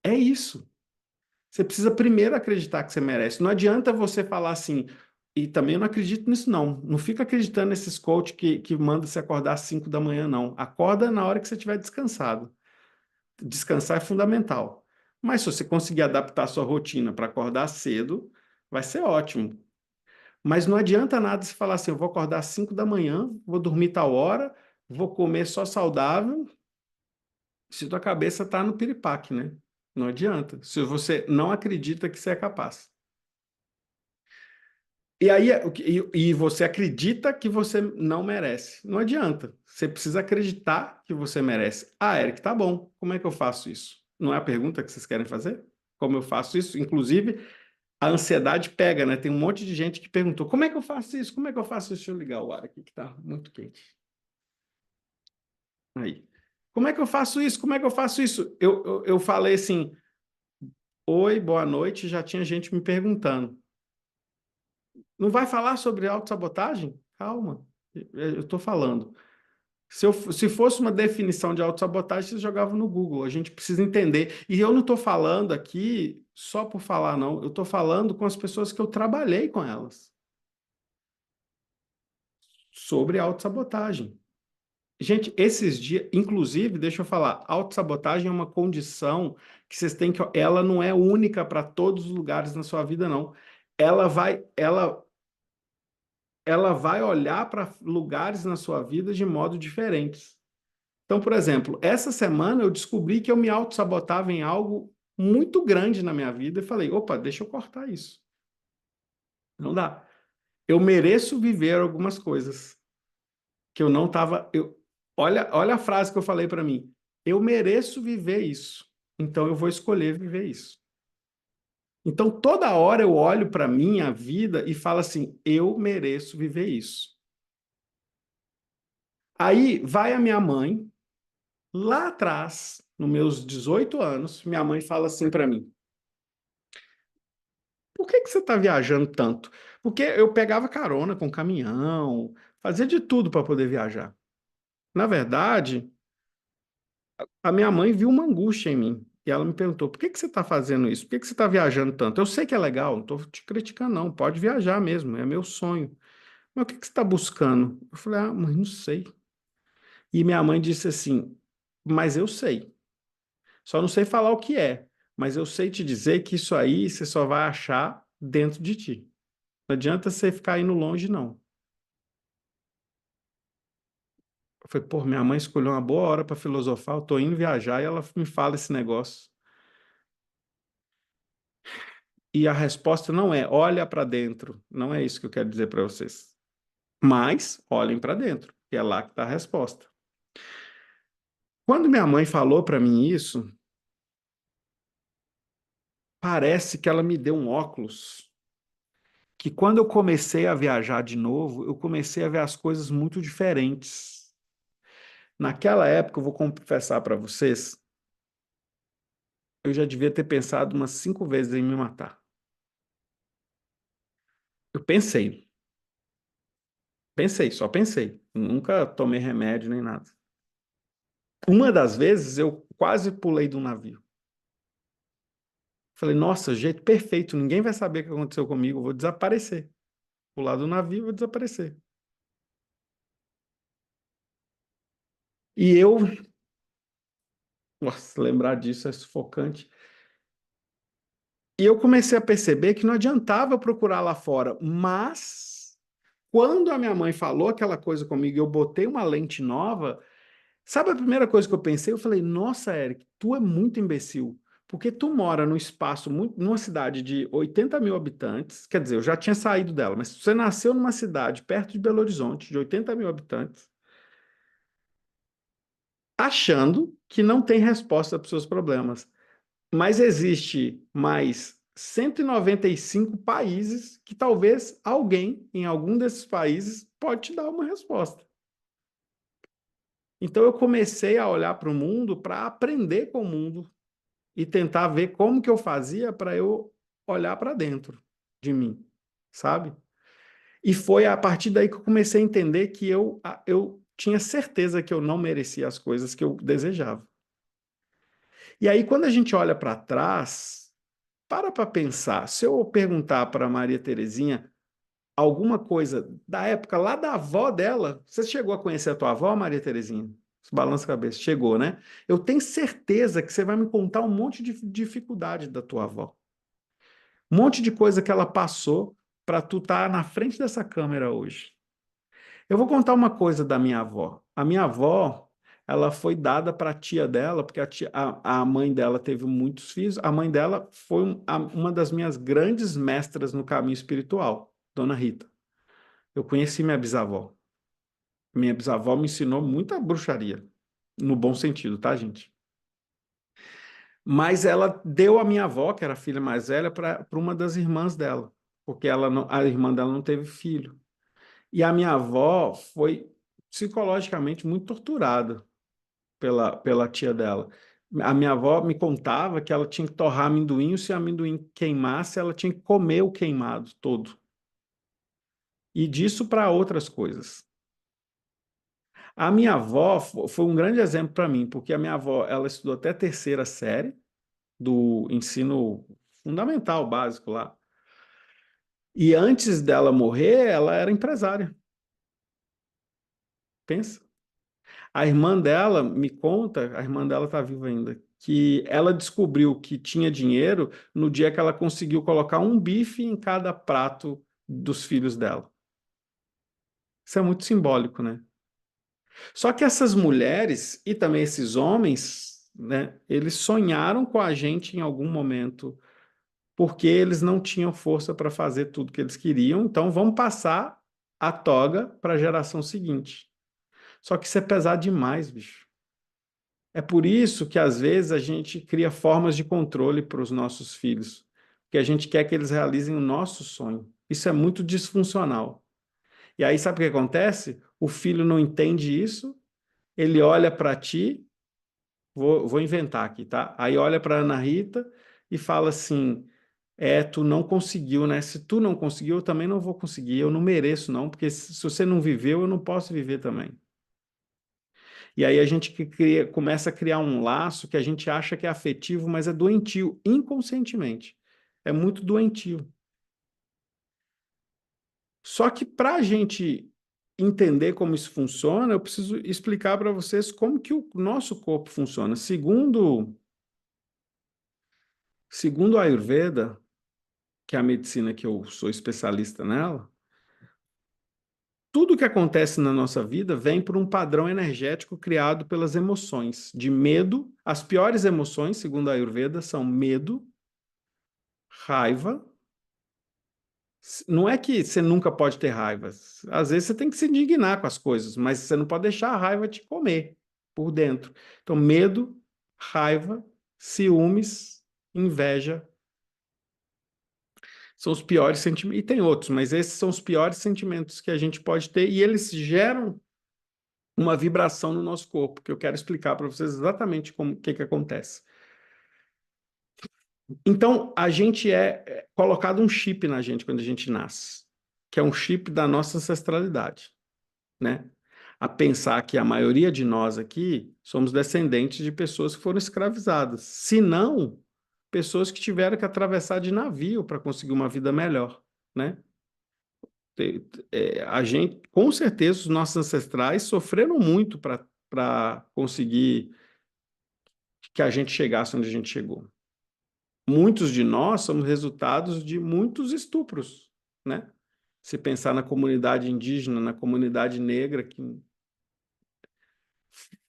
É isso. Você precisa primeiro acreditar que você merece. Não adianta você falar assim, e também eu não acredito nisso, não. Não fica acreditando nesses coach que manda você acordar às 5 da manhã, não. Acorda na hora que você estiver descansado. Descansar é fundamental. Mas se você conseguir adaptar a sua rotina para acordar cedo, vai ser ótimo. Mas não adianta nada se falar assim, eu vou acordar às 5 da manhã, vou dormir tal hora, vou comer só saudável, se tua cabeça está no piripaque, né? Não adianta. Se você não acredita que você é capaz. E aí, e você acredita que você não merece. Não adianta. Você precisa acreditar que você merece. Ah, Eric, tá bom. Como é que eu faço isso? Não é a pergunta que vocês querem fazer? Como eu faço isso? Inclusive, a ansiedade pega, né? Tem um monte de gente que perguntou: como é que eu faço isso? Como é que eu faço isso? Deixa eu ligar o ar aqui que tá muito quente. Aí. Como é que eu faço isso? Como é que eu faço isso? Eu falei assim: oi, boa noite. Já tinha gente me perguntando. Não vai falar sobre autossabotagem? Calma, eu estou falando. Se fosse uma definição de autossabotagem, você jogava no Google. A gente precisa entender. E eu não estou falando aqui só por falar, não. Eu estou falando com as pessoas que eu trabalhei com elas sobre autossabotagem. Gente, esses dias, inclusive, deixa eu falar, autossabotagem é uma condição que vocês têm que. Ela não é única para todos os lugares na sua vida, não. Ela vai, ela ela vai olhar para lugares na sua vida de modo diferentes. Então, por exemplo, essa semana eu descobri que eu me auto-sabotava em algo muito grande na minha vida e falei, opa, deixa eu cortar isso. Não dá. Eu mereço viver algumas coisas que eu não estava. Olha a frase que eu falei para mim. Eu mereço viver isso. Então eu vou escolher viver isso. Então toda hora eu olho para minha vida e falo assim, eu mereço viver isso. Aí vai a minha mãe. Lá atrás, nos meus 18 anos, minha mãe fala assim para mim: por que que você está viajando tanto? Porque eu pegava carona com caminhão, fazia de tudo para poder viajar. Na verdade, a minha mãe viu uma angústia em mim. E ela me perguntou: por que que você está fazendo isso? Por que que você está viajando tanto? Eu sei que é legal, não estou te criticando, não. Pode viajar mesmo, é meu sonho. Mas o que que você está buscando? Eu falei: ah, mãe, não sei. E minha mãe disse assim: mas eu sei. Só não sei falar o que é, mas eu sei te dizer que isso aí você só vai achar dentro de ti. Não adianta você ficar indo longe, não. Eu falei, pô, minha mãe escolheu uma boa hora para filosofar, eu tô indo viajar e ela me fala esse negócio. E a resposta não é olha para dentro. Não é isso que eu quero dizer para vocês. Mas olhem para dentro, que é lá que está a resposta. Quando minha mãe falou para mim isso, parece que ela me deu um óculos que quando eu comecei a viajar de novo, eu comecei a ver as coisas muito diferentes. Naquela época, eu vou confessar para vocês, eu já devia ter pensado umas 5 vezes em me matar. Eu pensei, só pensei. Nunca tomei remédio nem nada. Uma das vezes eu quase pulei de um navio. Falei, nossa, jeito perfeito, ninguém vai saber o que aconteceu comigo, eu vou desaparecer. Pular do navio, vou desaparecer. E eu, nossa, lembrar disso é sufocante. E eu comecei a perceber que não adiantava procurar lá fora, mas quando a minha mãe falou aquela coisa comigo, e eu botei uma lente nova. Sabe a primeira coisa que eu pensei? Eu falei, nossa, Eric, tu é muito imbecil. Porque tu mora num espaço, numa cidade de 80 mil habitantes, quer dizer, eu já tinha saído dela, mas você nasceu numa cidade perto de Belo Horizonte, de 80 mil habitantes, achando que não tem resposta para os seus problemas. Mas existe mais 195 países que talvez alguém em algum desses países pode te dar uma resposta. Então eu comecei a olhar para o mundo para aprender com o mundo e tentar ver como que eu fazia para eu olhar para dentro de mim, sabe? E foi a partir daí que eu comecei a entender que eu tinha certeza que eu não merecia as coisas que eu desejava. E aí, quando a gente olha para trás, para pensar. Se eu perguntar para Maria Terezinha alguma coisa da época lá da avó dela, você chegou a conhecer a tua avó, Maria Terezinha? Balança a cabeça. Chegou, né? Eu tenho certeza que você vai me contar um monte de dificuldade da tua avó. Um monte de coisa que ela passou para tu estar na frente dessa câmera hoje. Eu vou contar uma coisa da minha avó. A minha avó, ela foi dada para a tia dela, porque a mãe dela teve muitos filhos. A mãe dela foi uma das minhas grandes mestras no caminho espiritual, Dona Rita. Eu conheci minha bisavó. Minha bisavó me ensinou muita bruxaria, no bom sentido, tá, gente? Mas ela deu a minha avó, que era a filha mais velha, para uma das irmãs dela, porque a irmã dela não teve filho. E a minha avó foi psicologicamente muito torturada pela tia dela. A minha avó me contava que ela tinha que torrar amendoim, e se o amendoim queimasse, ela tinha que comer o queimado todo. E disso para outras coisas. A minha avó foi um grande exemplo para mim, porque a minha avó, ela estudou até a terceira série do ensino fundamental, básico lá. E antes dela morrer, ela era empresária. Pensa. A irmã dela me conta, a irmã dela está viva ainda, que ela descobriu que tinha dinheiro no dia que ela conseguiu colocar um bife em cada prato dos filhos dela. Isso é muito simbólico, né? Só que essas mulheres e também esses homens, né, eles sonharam com a gente em algum momento, porque eles não tinham força para fazer tudo que eles queriam, então vamos passar a toga para a geração seguinte. Só que isso é pesado demais, bicho. É por isso que, às vezes, a gente cria formas de controle para os nossos filhos, porque a gente quer que eles realizem o nosso sonho. Isso é muito disfuncional. E aí, sabe o que acontece? O filho não entende isso, ele olha para ti, vou inventar aqui, tá? Aí olha para Ana Rita e fala assim: tu não conseguiu, né? Se tu não conseguiu, eu também não vou conseguir, eu não mereço, não, porque se você não viveu, eu não posso viver também. E aí a gente começa a criar um laço que a gente acha que é afetivo, mas é doentio, inconscientemente. É muito doentio. Só que para a gente entender como isso funciona, eu preciso explicar para vocês como que o nosso corpo funciona. Segundo a Ayurveda, que é a medicina que eu sou especialista nela, tudo que acontece na nossa vida vem por um padrão energético criado pelas emoções, de medo. As piores emoções, segundo a Ayurveda, são medo, raiva. Não é que você nunca pode ter raiva. Às vezes você tem que se indignar com as coisas, mas você não pode deixar a raiva te comer por dentro. Então, medo, raiva, ciúmes, inveja são os piores sentimentos. E tem outros, mas esses são os piores sentimentos que a gente pode ter e eles geram uma vibração no nosso corpo, que eu quero explicar para vocês exatamente como que acontece. Então, a gente é colocado um chip na gente quando a gente nasce, que é um chip da nossa ancestralidade, né? A pensar que a maioria de nós aqui somos descendentes de pessoas que foram escravizadas, se não, pessoas que tiveram que atravessar de navio para conseguir uma vida melhor, né? A gente, com certeza, os nossos ancestrais sofreram muito para conseguir que a gente chegasse onde a gente chegou. Muitos de nós somos resultados de muitos estupros, né? Se pensar na comunidade indígena, na comunidade negra que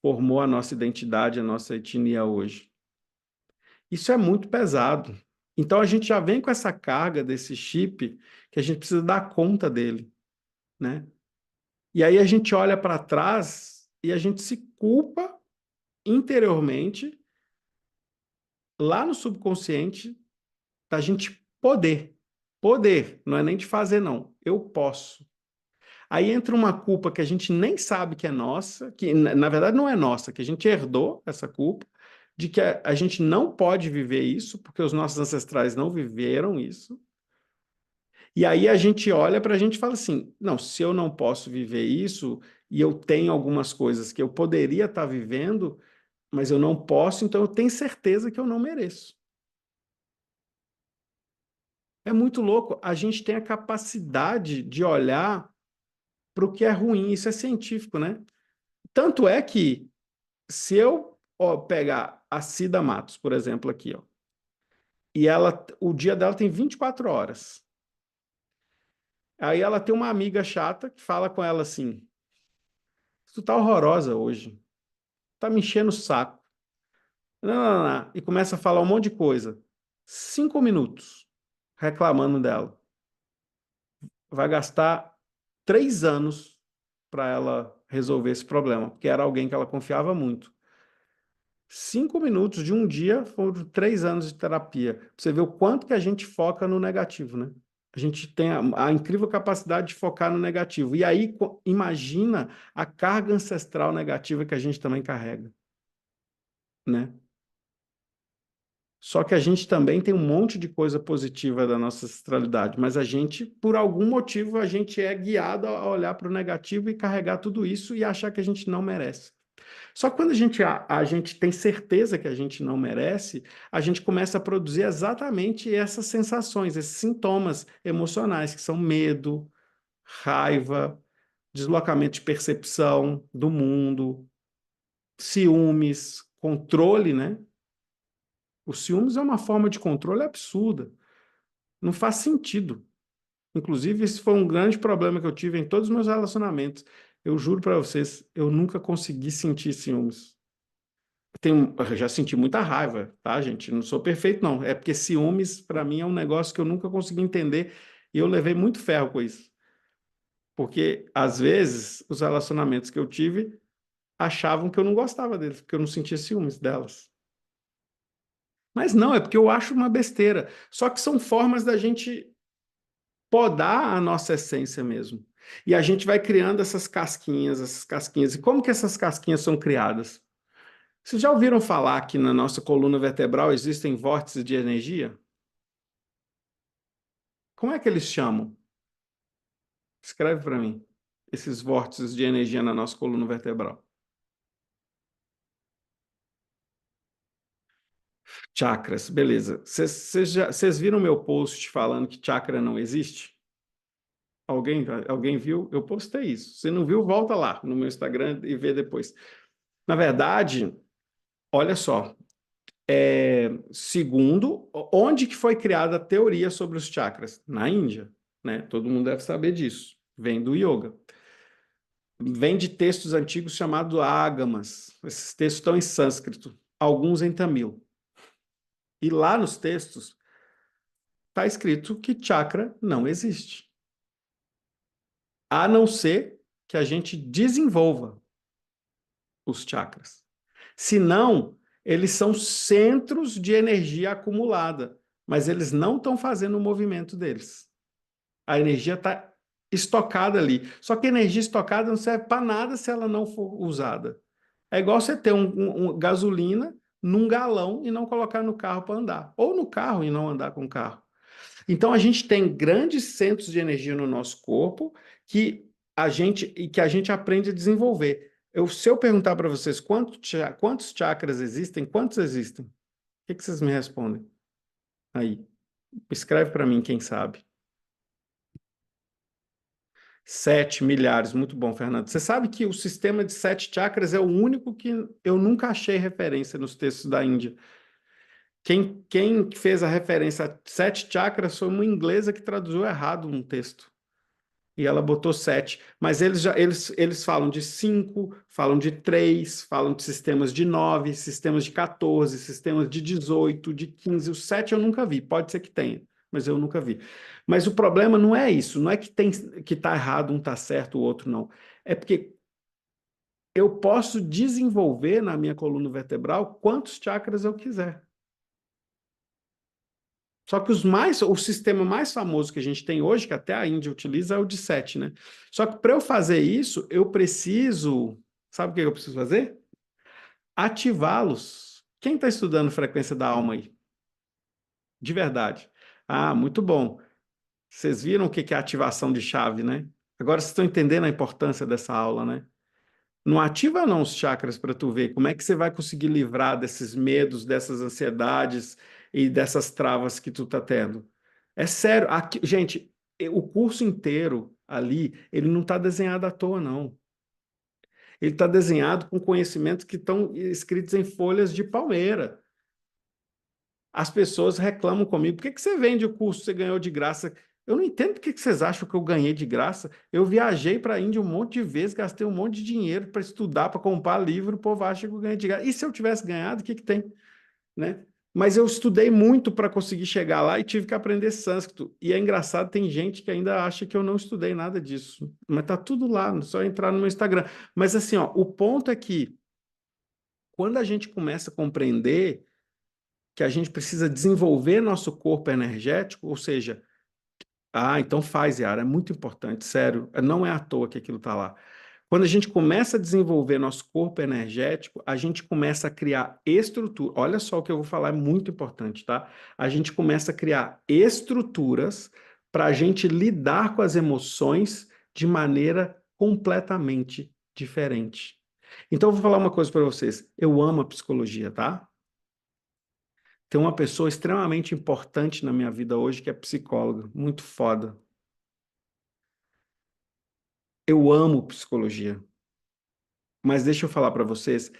formou a nossa identidade, a nossa etnia hoje. Isso é muito pesado. Então a gente já vem com essa carga desse chip que a gente precisa dar conta dele, né? E aí a gente olha para trás e a gente se culpa interiormente, lá no subconsciente, da gente poder. Poder, não é nem de fazer, não. Eu posso. Aí entra uma culpa que a gente nem sabe que é nossa, que na verdade não é nossa, que a gente herdou essa culpa, de que a gente não pode viver isso, porque os nossos ancestrais não viveram isso. E aí a gente olha para a gente e fala assim: não, se eu não posso viver isso, e eu tenho algumas coisas que eu poderia estar vivendo, mas eu não posso, então eu tenho certeza que eu não mereço. É muito louco. A gente tem a capacidade de olhar para o que é ruim. Isso é científico, né? Tanto é que, se eu pegar a Cida Matos, por exemplo, aqui, ó, e o dia dela tem 24 horas. Aí ela tem uma amiga chata que fala com ela assim: tu tá horrorosa hoje, tá me enchendo o saco. Não, não, não, não. E começa a falar um monte de coisa. 5 minutos reclamando dela. Vai gastar 3 anos para ela resolver esse problema, porque era alguém que ela confiava muito. 5 minutos de um dia foram 3 anos de terapia. Pra você ver o quanto que a gente foca no negativo, né? A gente tem a incrível capacidade de focar no negativo. E aí, imagina a carga ancestral negativa que a gente também carrega, né? Só que a gente também tem um monte de coisa positiva da nossa ancestralidade, mas a gente, por algum motivo, a gente é guiado a olhar para o negativo e carregar tudo isso e achar que a gente não merece. Só que quando a gente tem certeza que a gente não merece, a gente começa a produzir exatamente essas sensações, esses sintomas emocionais, que são medo, raiva, deslocamento de percepção do mundo, ciúmes, controle, né? O ciúmes é uma forma de controle absurda. Não faz sentido. Inclusive, esse foi um grande problema que eu tive em todos os meus relacionamentos. Eu juro para vocês, eu nunca consegui sentir ciúmes. Eu já senti muita raiva, tá, gente? Não sou perfeito, não. É porque ciúmes, para mim, é um negócio que eu nunca consegui entender e eu levei muito ferro com isso. Porque, às vezes, os relacionamentos que eu tive achavam que eu não gostava deles, porque eu não sentia ciúmes delas. Mas não, é porque eu acho uma besteira. Só que são formas da gente podar a nossa essência mesmo. E a gente vai criando essas casquinhas, essas casquinhas. E como que essas casquinhas são criadas? Vocês já ouviram falar que na nossa coluna vertebral existem vórtices de energia? Como é que eles chamam? Escreve para mim. Esses vórtices de energia na nossa coluna vertebral. Chakras, beleza. Vocês viram meu post falando que chakra não existe? Alguém viu? Eu postei isso. Se não viu, volta lá no meu Instagram e vê depois. Na verdade, olha só. Segundo, onde que foi criada a teoria sobre os chakras? Na Índia, né? Todo mundo deve saber disso. Vem do yoga. Vem de textos antigos chamados ágamas. Esses textos estão em sânscrito, alguns em tamil. E lá nos textos está escrito que chakra não existe, a não ser que a gente desenvolva os chakras. Senão, eles são centros de energia acumulada, mas eles não estão fazendo o movimento deles. A energia está estocada ali. Só que a energia estocada não serve para nada se ela não for usada. É igual você ter gasolina num galão e não colocar no carro para andar, ou no carro e não andar com o carro. Então a gente tem grandes centros de energia no nosso corpo que a gente aprende a desenvolver. Se eu perguntar para vocês quantos chakras existem, quantos existem? O que vocês me respondem? Aí, escreve para mim, quem sabe. 7 milhares, muito bom, Fernando. Você sabe que o sistema de 7 chakras é o único que eu nunca achei referência nos textos da Índia. Quem fez a referência a 7 chakras foi uma inglesa que traduziu errado um texto. E ela botou 7. Mas eles falam de 5, falam de 3, falam de sistemas de 9, sistemas de 14, sistemas de 18, de 15. O 7 eu nunca vi. Pode ser que tenha, mas eu nunca vi. Mas o problema não é isso. Não é que está errado, um está certo, o outro não. É porque eu posso desenvolver na minha coluna vertebral quantos chakras eu quiser. Só que o sistema mais famoso que a gente tem hoje, que até a Índia utiliza, é o de 7, né? Só que para eu fazer isso, eu preciso. Sabe o que eu preciso fazer? Ativá-los. Quem está estudando frequência da alma aí? De verdade. Ah, muito bom. Vocês viram o que é ativação de chave, né? Agora vocês estão entendendo a importância dessa aula, né? Não ativa não os chakras para tu ver como é que você vai conseguir livrar desses medos, dessas ansiedades e dessas travas que tu tá tendo. É sério, gente, o curso inteiro ali, ele não está desenhado à toa, não. Ele está desenhado com conhecimentos que estão escritos em folhas de palmeira. As pessoas reclamam comigo. Por que você vende o curso que você ganhou de graça? Eu não entendo por que vocês acham que eu ganhei de graça. Eu viajei para a Índia um monte de vezes, gastei um monte de dinheiro para estudar, para comprar livro, o povo acha que eu ganhei de graça. E se eu tivesse ganhado, o que tem? Né? Mas eu estudei muito para conseguir chegar lá e tive que aprender sânscrito. E é engraçado, tem gente que ainda acha que eu não estudei nada disso. Mas tá tudo lá, só entrar no meu Instagram. Mas assim, ó, o ponto é que quando a gente começa a compreender que a gente precisa desenvolver nosso corpo energético, ou seja, então faz, Yara, é muito importante, sério, não é à toa que aquilo está lá. Quando a gente começa a desenvolver nosso corpo energético, a gente começa a criar estrutura. Olha só o que eu vou falar, é muito importante, tá? A gente começa a criar estruturas para a gente lidar com as emoções de maneira completamente diferente. Então, eu vou falar uma coisa para vocês. Eu amo a psicologia, tá? Tem uma pessoa extremamente importante na minha vida hoje que é psicóloga, muito foda. Eu amo psicologia, mas deixa eu falar para vocês,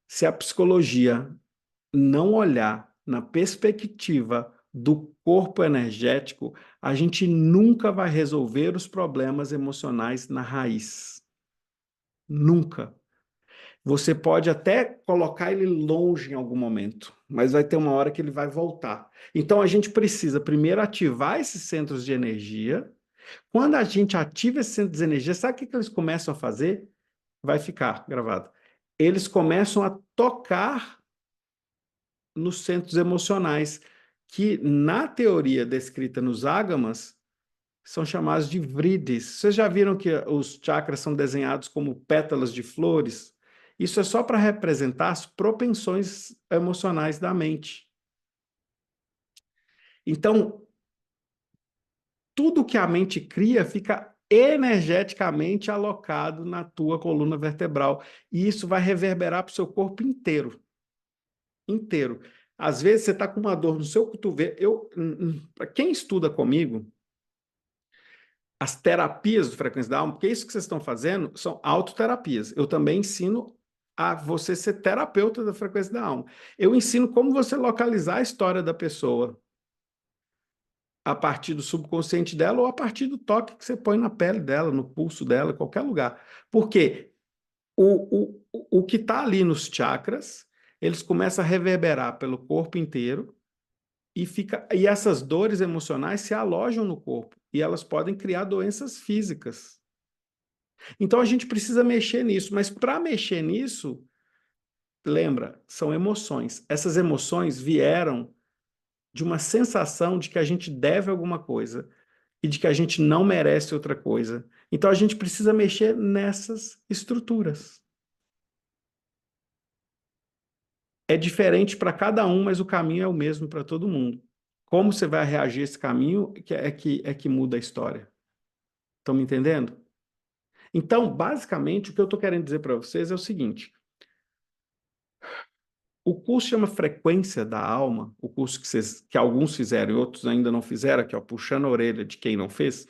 se a psicologia não olhar na perspectiva do corpo energético, a gente nunca vai resolver os problemas emocionais na raiz. Nunca. Você pode até colocar ele longe em algum momento, mas vai ter uma hora que ele vai voltar. Então a gente precisa primeiro ativar esses centros de energia. Quando a gente ativa esses centros de energia, sabe o que eles começam a fazer? Vai ficar gravado. Eles começam a tocar nos centros emocionais, que na teoria descrita nos ágamas são chamados de vridis. Vocês já viram que os chakras são desenhados como pétalas de flores? Isso é só para representar as propensões emocionais da mente. Então, tudo que a mente cria fica energeticamente alocado na tua coluna vertebral. E isso vai reverberar para o seu corpo inteiro. Inteiro. Às vezes você está com uma dor no seu cotovelo. Para quem estuda comigo, as terapias do frequência da alma, porque isso que vocês estão fazendo são autoterapias. Eu também ensino a você ser terapeuta da frequência da alma. Eu ensino como você localizar a história da pessoa a partir do subconsciente dela ou a partir do toque que você põe na pele dela, no pulso dela, em qualquer lugar. Porque o que está ali nos chakras, eles começam a reverberar pelo corpo inteiro e essas dores emocionais se alojam no corpo e elas podem criar doenças físicas. Então a gente precisa mexer nisso, mas para mexer nisso, lembra, são emoções. Essas emoções vieram de uma sensação de que a gente deve alguma coisa e de que a gente não merece outra coisa. Então a gente precisa mexer nessas estruturas. é diferente para cada um, mas o caminho é o mesmo para todo mundo. Como você vai reagir a esse caminho que muda a história. Estão me entendendo? Então, basicamente, o que eu estou querendo dizer para vocês é o seguinte: o curso chama Frequência da Alma, o curso que alguns fizeram e outros ainda não fizeram, aqui, ó, puxando a orelha de quem não fez,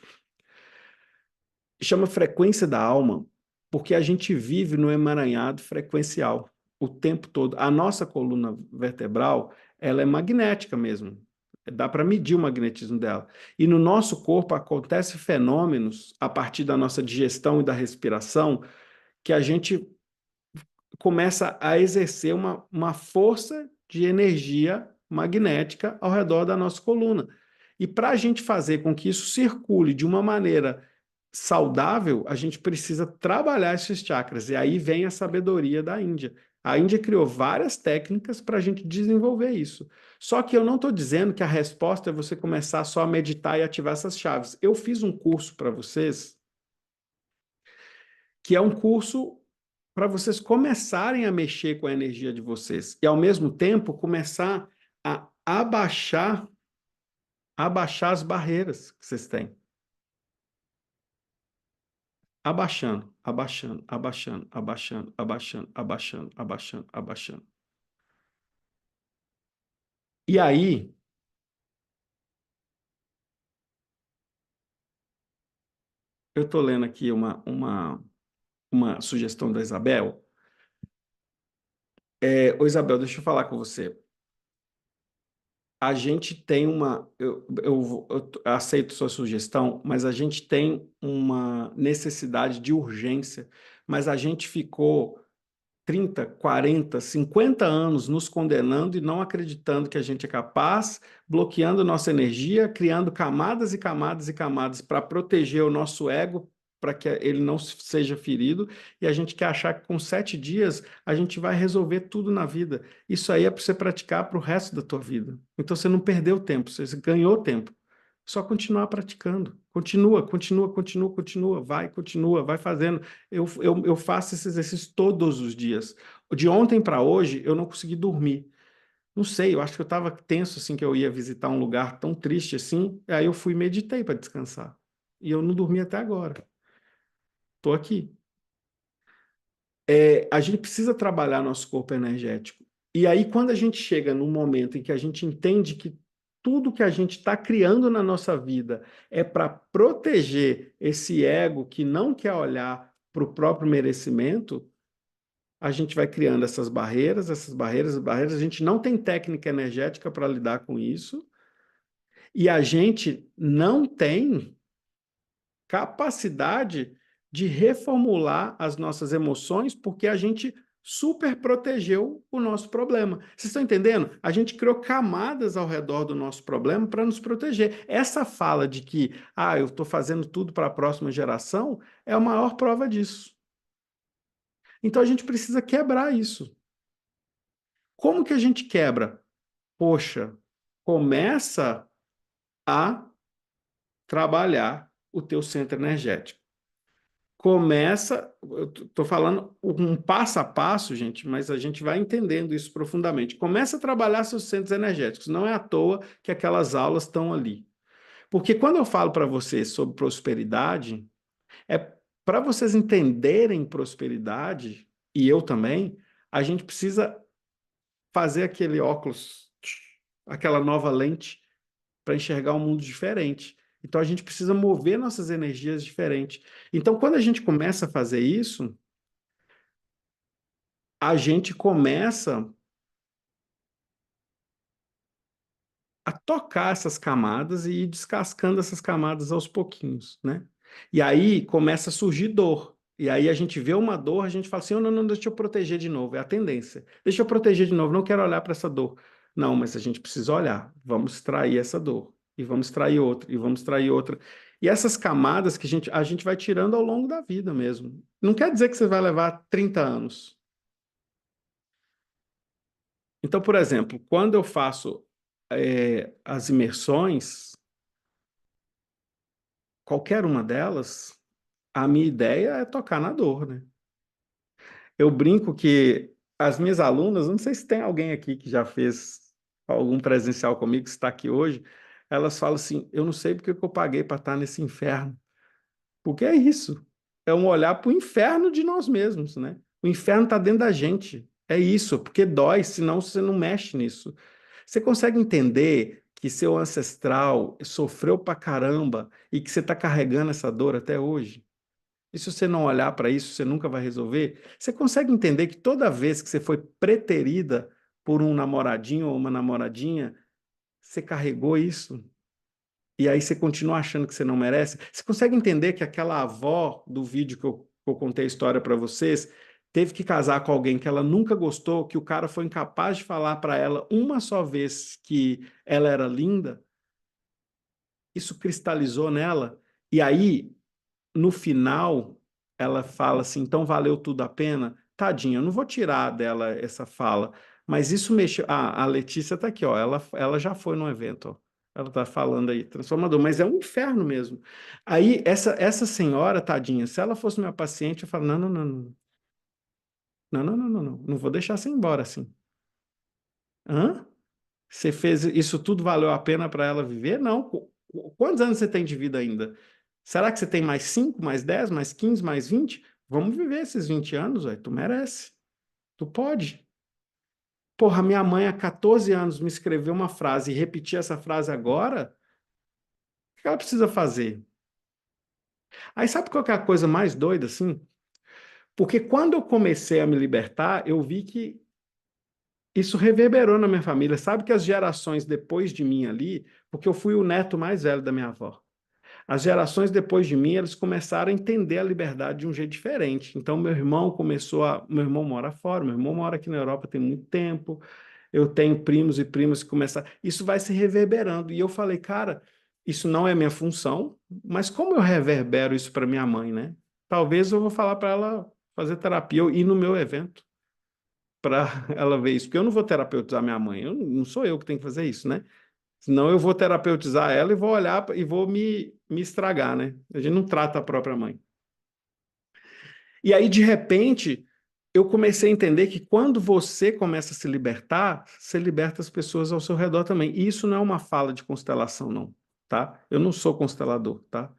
chama Frequência da Alma, porque a gente vive no emaranhado frequencial o tempo todo. A nossa coluna vertebral, ela é magnética mesmo. Dá para medir o magnetismo dela. E no nosso corpo acontecem fenômenos a partir da nossa digestão e da respiração que a gente começa a exercer uma força de energia magnética ao redor da nossa coluna. E para a gente fazer com que isso circule de uma maneira saudável, a gente precisa trabalhar esses chakras. E aí vem a sabedoria da Índia. A Índia criou várias técnicas para a gente desenvolver isso. Só que eu não estou dizendo que a resposta é você começar só a meditar e ativar essas chaves. Eu fiz um curso para vocês, que é um curso para vocês começarem a mexer com a energia de vocês e, ao mesmo tempo, começar a abaixar as barreiras que vocês têm. Abaixando, abaixando, abaixando, abaixando, abaixando, abaixando, abaixando, abaixando. E aí, eu estou lendo aqui uma sugestão da Isabel. Ô Isabel, deixa eu falar com você. A gente tem eu aceito sua sugestão, mas a gente tem uma necessidade de urgência, mas a gente ficou 30, 40, 50 anos nos condenando e não acreditando que a gente é capaz, bloqueando nossa energia, criando camadas e camadas e camadas para proteger o nosso ego, para que ele não seja ferido, e a gente quer achar que com 7 dias a gente vai resolver tudo na vida. Isso aí é para você praticar para o resto da tua vida. Então você não perdeu tempo, você ganhou tempo. Só continuar praticando. Continua, continua, continua, continua, vai fazendo. Eu faço esse exercício todos os dias. De ontem para hoje, eu não consegui dormir. Não sei, eu acho que eu estava tenso, assim, que eu ia visitar um lugar tão triste assim. Aí eu fui e meditei para descansar. E eu não dormi até agora. Estou aqui. A gente precisa trabalhar nosso corpo energético. E aí, quando a gente chega num momento em que a gente entende que tudo que a gente está criando na nossa vida é para proteger esse ego que não quer olhar para o próprio merecimento, a gente vai criando essas barreiras, barreiras. A gente não tem técnica energética para lidar com isso. E a gente não tem capacidade de reformular as nossas emoções porque a gente super protegeu o nosso problema. Vocês estão entendendo? A gente criou camadas ao redor do nosso problema para nos proteger. Essa fala de que, eu estou fazendo tudo para a próxima geração, é a maior prova disso. Então a gente precisa quebrar isso. Como que a gente quebra? Poxa, começa a trabalhar o teu centro energético. Começa, eu estou falando um passo a passo, gente, mas a gente vai entendendo isso profundamente. Começa a trabalhar seus centros energéticos. Não é à toa que aquelas aulas estão ali. Porque quando eu falo para vocês sobre prosperidade, é para vocês entenderem prosperidade, e eu também, a gente precisa fazer aquele óculos, aquela nova lente para enxergar um mundo diferente. Então a gente precisa mover nossas energias diferentes. Então, quando a gente começa a fazer isso, a gente começa a tocar essas camadas e ir descascando essas camadas aos pouquinhos, né? E aí começa a surgir dor. E aí a gente vê uma dor, a gente fala assim: não, não, deixa eu proteger de novo. É a tendência. Deixa eu proteger de novo, não quero olhar para essa dor. Não, mas a gente precisa olhar. Vamos extrair essa dor. E vamos extrair outra, e vamos extrair outra. E essas camadas que a gente vai tirando ao longo da vida mesmo. Não quer dizer que você vai levar 30 anos. Então, por exemplo, quando eu faço as imersões, qualquer uma delas, a minha ideia é tocar na dor, né? Eu brinco que as minhas alunas, não sei se tem alguém aqui que já fez algum presencial comigo, que está aqui hoje, elas falam assim: eu não sei porque que eu paguei para estar nesse inferno. Porque é isso. É um olhar para o inferno de nós mesmos, né? O inferno está dentro da gente. É isso, porque dói, senão você não mexe nisso. Você consegue entender que seu ancestral sofreu pra caramba e que você está carregando essa dor até hoje? E se você não olhar para isso, você nunca vai resolver? Você consegue entender que toda vez que você foi preterida por um namoradinho ou uma namoradinha, você carregou isso? E aí você continua achando que você não merece? Você consegue entender que aquela avó do vídeo que eu contei a história para vocês teve que casar com alguém que ela nunca gostou, que o cara foi incapaz de falar para ela uma só vez que ela era linda? Isso cristalizou nela. E aí, no final, ela fala assim: então valeu tudo a pena? Tadinha, eu não vou tirar dela essa fala, mas isso mexeu. Ah, a Letícia tá aqui, ó. Ela já foi no evento, ó. Ela tá falando aí, transformador, mas é um inferno mesmo. Aí, essa senhora, tadinha, se ela fosse minha paciente, eu falo: não, não, não, não, não, não, não, não, não, não vou deixar você ir embora assim. Hã? Você fez isso tudo valeu a pena para ela viver? Não. Quantos anos você tem de vida ainda? Será que você tem mais 5, mais 10, mais 15, mais 20? Vamos viver esses 20 anos, velho. Tu merece. Tu pode. Porra, minha mãe há 14 anos me escreveu uma frase e repetir essa frase agora? O que ela precisa fazer? Aí sabe qual que é a coisa mais doida, assim? Porque quando eu comecei a me libertar, eu vi que isso reverberou na minha família. Sabe que as gerações depois de mim ali, porque eu fui o neto mais velho da minha avó. As gerações depois de mim, eles começaram a entender a liberdade de um jeito diferente. Então, meu irmão começou a. Meu irmão mora fora, meu irmão mora aqui na Europa tem muito tempo. Eu tenho primos e primas que começaram. Isso vai se reverberando. E eu falei, cara, isso não é minha função, mas como eu reverbero isso para minha mãe, né? Talvez eu vou falar para ela fazer terapia ou ir no meu evento para ela ver isso, porque eu não vou terapeutizar minha mãe, não sou eu que tenho que fazer isso, né? Senão eu vou terapeutizar ela e vou olhar e vou me estragar, né? A gente não trata a própria mãe. E aí, de repente, eu comecei a entender que quando você começa a se libertar, você liberta as pessoas ao seu redor também. E isso não é uma fala de constelação, não, tá? Eu não sou constelador, tá?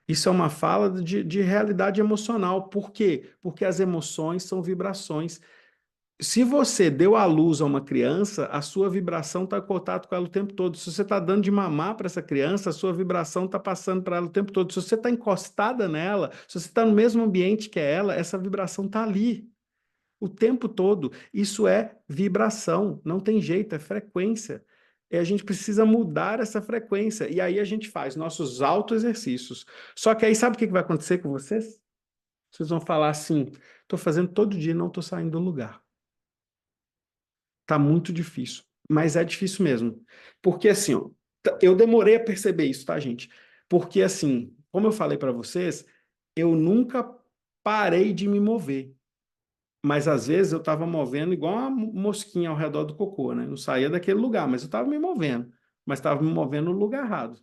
Isso é uma fala de realidade emocional. Por quê? Porque as emoções são vibrações. Se você deu à luz a uma criança, a sua vibração está em contato com ela o tempo todo. Se você está dando de mamar para essa criança, a sua vibração está passando para ela o tempo todo. Se você está encostada nela, se você está no mesmo ambiente que ela, essa vibração está ali o tempo todo. Isso é vibração, não tem jeito, é frequência. E a gente precisa mudar essa frequência. E aí a gente faz nossos autoexercícios. Só que aí sabe o que vai acontecer com vocês? Vocês vão falar assim: estou fazendo todo dia e não estou saindo do lugar. Tá muito difícil, mas é difícil mesmo. Porque assim, ó, eu demorei a perceber isso, tá, gente? Porque assim, como eu falei para vocês, eu nunca parei de me mover. Mas às vezes eu estava movendo igual uma mosquinha ao redor do cocô, né? Não saía daquele lugar, mas eu estava me movendo. Mas estava me movendo no lugar errado.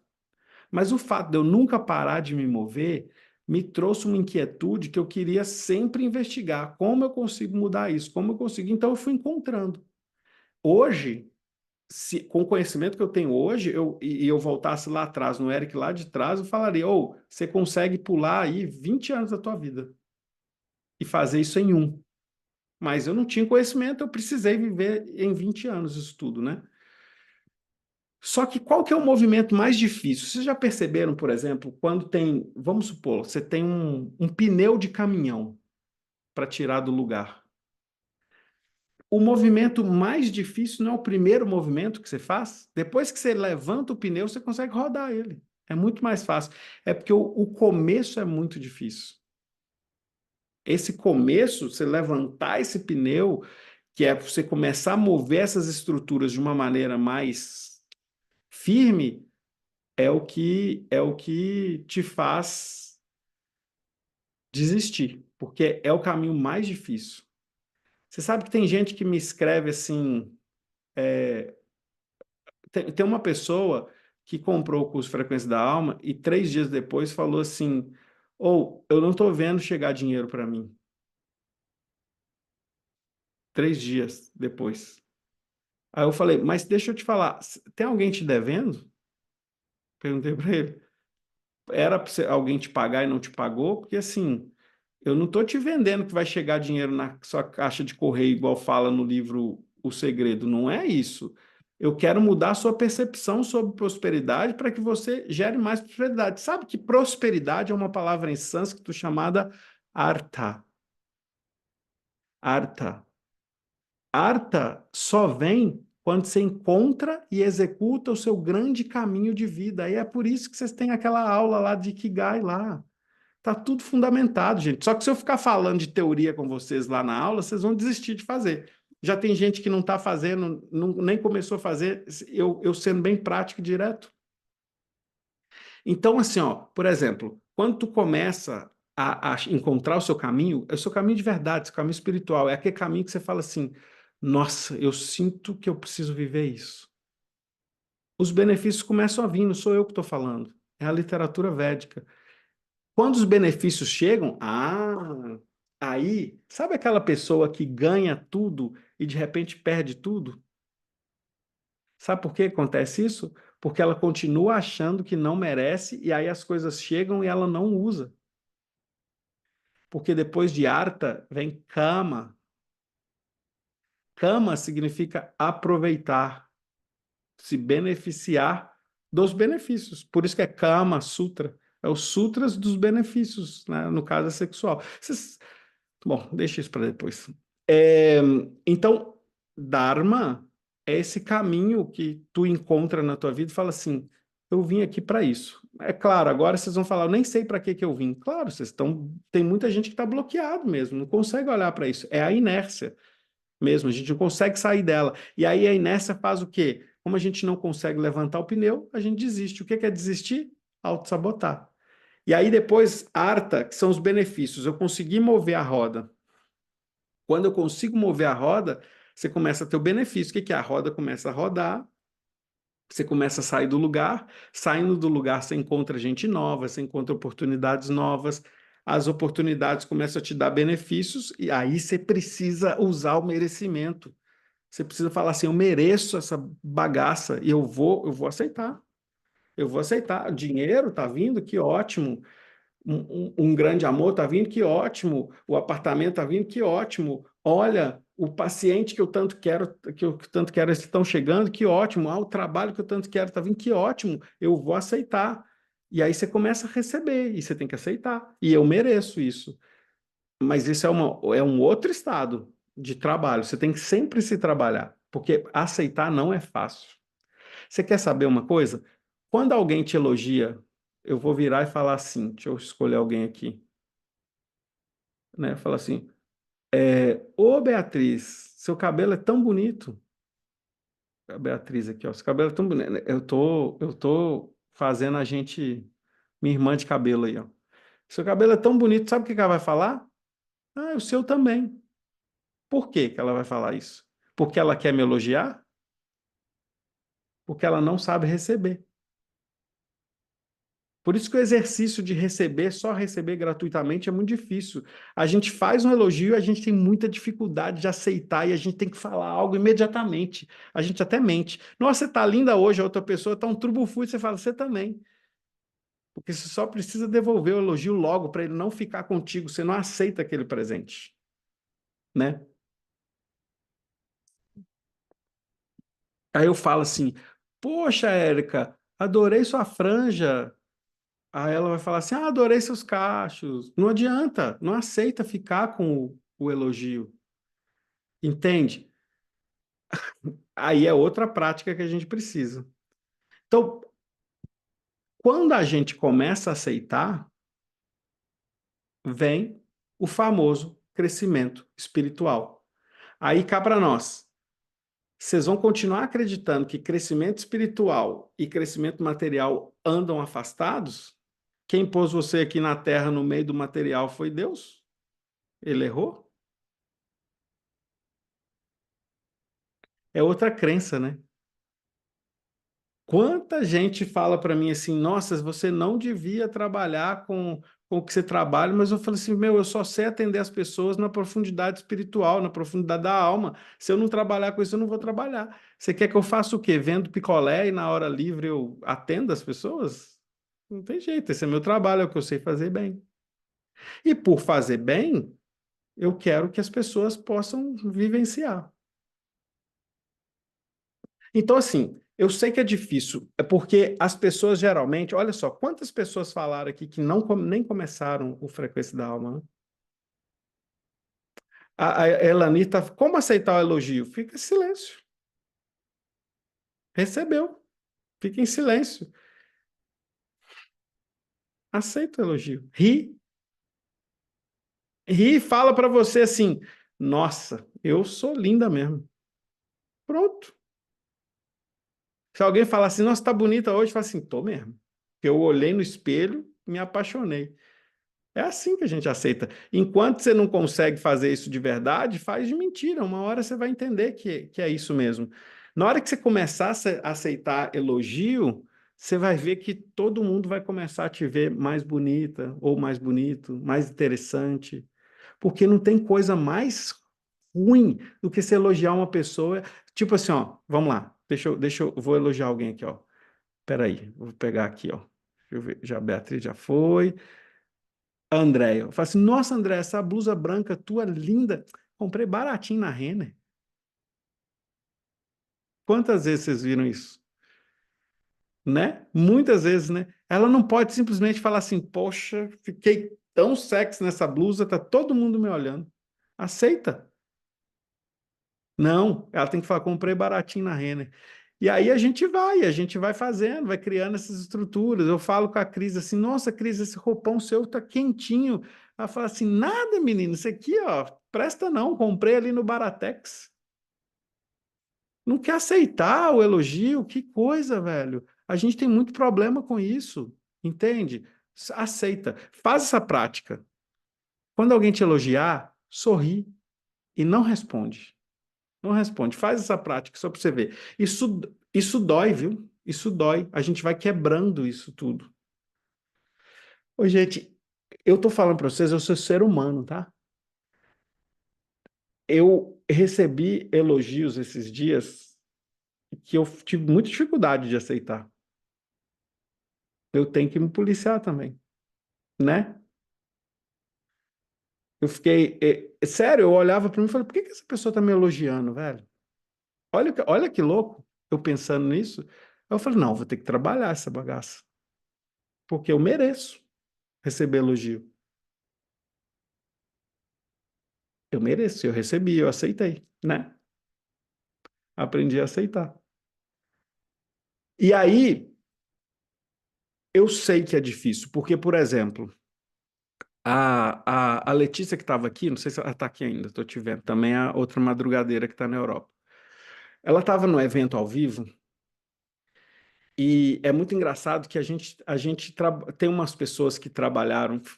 Mas o fato de eu nunca parar de me mover me trouxe uma inquietude que eu queria sempre investigar. Como eu consigo mudar isso? Como eu consigo? Então eu fui encontrando. Hoje, com o conhecimento que eu tenho hoje, e eu voltasse lá atrás, no Eric lá de trás, eu falaria: ou você consegue pular aí 20 anos da tua vida e fazer isso em um. Mas eu não tinha conhecimento, eu precisei viver em 20 anos isso tudo, né? Só que qual que é o movimento mais difícil? Vocês já perceberam, por exemplo, quando tem, vamos supor, você tem um pneu de caminhão para tirar do lugar. O movimento mais difícil não é o primeiro movimento que você faz. Depois que você levanta o pneu, você consegue rodar ele. É muito mais fácil. É porque o começo é muito difícil. Esse começo, você levantar esse pneu, que é você começar a mover essas estruturas de uma maneira mais firme, é o que te faz desistir, porque é o caminho mais difícil. Você sabe que tem gente que me escreve assim. Tem uma pessoa que comprou o curso Frequência da Alma e 3 dias depois falou assim: ou eu não estou vendo chegar dinheiro para mim. 3 dias depois. Aí eu falei, mas deixa eu te falar, tem alguém te devendo? Perguntei para ele. Era para alguém te pagar e não te pagou? Porque assim, eu não estou te vendendo que vai chegar dinheiro na sua caixa de correio, igual fala no livro O Segredo. Não é isso. Eu quero mudar a sua percepção sobre prosperidade para que você gere mais prosperidade. Sabe que prosperidade é uma palavra em sânscrito chamada artha. Artha. Artha só vem quando você encontra e executa o seu grande caminho de vida. E é por isso que vocês têm aquela aula lá de Ikigai lá. Tá tudo fundamentado, gente. Só que se eu ficar falando de teoria com vocês lá na aula, vocês vão desistir de fazer. Já tem gente que não está fazendo, nem começou a fazer, eu sendo bem prático e direto. Então, assim, ó, por exemplo, quando tu começa a encontrar o seu caminho de verdade, seu caminho espiritual, é aquele caminho que você fala assim, nossa, eu sinto que eu preciso viver isso. Os benefícios começam a vir, não sou eu que estou falando, é a literatura védica. Quando os benefícios chegam, aí, sabe aquela pessoa que ganha tudo e de repente perde tudo? Sabe por que acontece isso? Porque ela continua achando que não merece e aí as coisas chegam e ela não usa. Porque depois de Arta vem Kama. Kama significa aproveitar, se beneficiar dos benefícios. Por isso que é Kama Sutra. É os sutras dos benefícios, né? No caso é sexual. Bom, deixa isso para depois. É, então, Dharma é esse caminho que tu encontra na tua vida e fala assim: eu vim aqui para isso. É claro, agora vocês vão falar, eu nem sei para que que eu vim. Claro, vocês estão. Tem muita gente que está bloqueado mesmo, não consegue olhar para isso. É a inércia mesmo, a gente não consegue sair dela. E aí a inércia faz o quê? Como a gente não consegue levantar o pneu, a gente desiste. O que que é desistir? Autossabotar. E aí depois, Arta, que são os benefícios. Eu consegui mover a roda. Quando eu consigo mover a roda, você começa a ter o benefício. O que que é? A roda começa a rodar, você começa a sair do lugar, saindo do lugar você encontra gente nova, você encontra oportunidades novas, as oportunidades começam a te dar benefícios e aí você precisa usar o merecimento. Você precisa falar assim, eu mereço essa bagaça e eu vou aceitar. Eu vou aceitar. O dinheiro tá vindo, que ótimo. Um grande amor está vindo, que ótimo. O apartamento está vindo, que ótimo. Olha, o paciente que eu tanto quero, eles estão chegando, que ótimo. O trabalho que eu tanto quero está vindo, que ótimo. Eu vou aceitar. E aí você começa a receber, e você tem que aceitar. E eu mereço isso. Mas isso é um outro estado de trabalho. Você tem que sempre se trabalhar, porque aceitar não é fácil. Você quer saber uma coisa? Quando alguém te elogia, eu vou virar e falar assim, deixa eu escolher alguém aqui, né? Falar assim, ô Beatriz, seu cabelo é tão bonito. A Beatriz aqui, ó, seu cabelo é tão bonito. Eu tô fazendo a gente, minha irmã de cabelo aí, ó. Seu cabelo é tão bonito, sabe o que que ela vai falar? Ah, o seu também. Por que que ela vai falar isso? Porque ela quer me elogiar? Porque ela não sabe receber. Por isso que o exercício de receber, só receber gratuitamente, é muito difícil. A gente faz um elogio, a gente tem muita dificuldade de aceitar e a gente tem que falar algo imediatamente. A gente até mente. Nossa, você tá linda hoje, a outra pessoa tá um trubufu e você fala, você também. Porque você só precisa devolver o elogio logo para ele não ficar contigo, você não aceita aquele presente, né? Aí eu falo assim, poxa, Érica, adorei sua franja. Aí ela vai falar assim: ah, adorei seus cachos. Não adianta, não aceita ficar com o elogio. Entende? Aí é outra prática que a gente precisa. Então, quando a gente começa a aceitar, vem o famoso crescimento espiritual. Aí cá para nós. Vocês vão continuar acreditando que crescimento espiritual e crescimento material andam afastados? Quem pôs você aqui na Terra no meio do material foi Deus? Ele errou? É outra crença, né? Quanta gente fala para mim assim, nossa, você não devia trabalhar com o que você trabalha, mas eu falo assim, meu, eu só sei atender as pessoas na profundidade espiritual, na profundidade da alma. Se eu não trabalhar com isso, eu não vou trabalhar. Você quer que eu faça o quê? Vendo picolé e na hora livre eu atendo as pessoas? Não tem jeito, esse é meu trabalho, é o que eu sei fazer bem. E por fazer bem, eu quero que as pessoas possam vivenciar. Então, assim, eu sei que é difícil, é porque as pessoas geralmente, olha só, quantas pessoas falaram aqui que não nem começaram o Frequência da Alma, né? A Elani tá, como aceitar o elogio? Fica em silêncio. Recebeu, fica em silêncio. Aceita o elogio. Ri e fala para você assim: nossa, eu sou linda mesmo. Pronto. Se alguém falar assim, nossa, tá bonita hoje, fala assim, tô mesmo. Porque eu olhei no espelho e me apaixonei. É assim que a gente aceita. Enquanto você não consegue fazer isso de verdade, faz de mentira. Uma hora você vai entender que é isso mesmo. Na hora que você começar a aceitar elogio, você vai ver que todo mundo vai começar a te ver mais bonita, ou mais bonito, mais interessante. Porque não tem coisa mais ruim do que você elogiar uma pessoa. Tipo assim, ó, vamos lá. Vou elogiar alguém aqui, ó. Peraí, vou pegar aqui, ó. Deixa eu ver. Já a Beatriz já foi. A Andréia. Eu falo assim, nossa, André, essa blusa branca tua linda. Comprei baratinho na Renner. Quantas vezes vocês viram isso? Né? Muitas vezes, né? Ela não pode simplesmente falar assim, poxa, fiquei tão sexy nessa blusa, tá todo mundo me olhando. Aceita. Não, ela tem que falar, comprei baratinho na Renner. E aí a gente vai fazendo, vai criando essas estruturas. Eu falo com a Cris assim, nossa, Cris, esse roupão seu tá quentinho. Ela fala assim, nada, menino, isso aqui, ó, presta não, comprei ali no Baratex. Não quer aceitar o elogio? Que coisa, velho. A gente tem muito problema com isso, entende? Aceita, faz essa prática. Quando alguém te elogiar, sorri e não responde. Não responde. Faz essa prática só para você ver. Isso dói, viu? Isso dói. A gente vai quebrando isso tudo. Ô, gente, eu tô falando para vocês, eu sou ser humano, tá? Eu recebi elogios esses dias que eu tive muita dificuldade de aceitar. Eu tenho que me policiar também, né? Eu fiquei, sério, eu olhava para mim e falei, por que que essa pessoa tá me elogiando, velho? Olha que louco, eu pensando nisso. Aí eu falei, não, vou ter que trabalhar essa bagaça, porque eu mereço receber elogio. Eu mereço, eu recebi, eu aceitei, né? Aprendi a aceitar. E aí, eu sei que é difícil, porque, por exemplo, a Letícia que estava aqui, não sei se ela está aqui ainda, estou te vendo, também a outra madrugadeira que está na Europa. Ela estava no evento ao vivo e é muito engraçado que tem umas pessoas que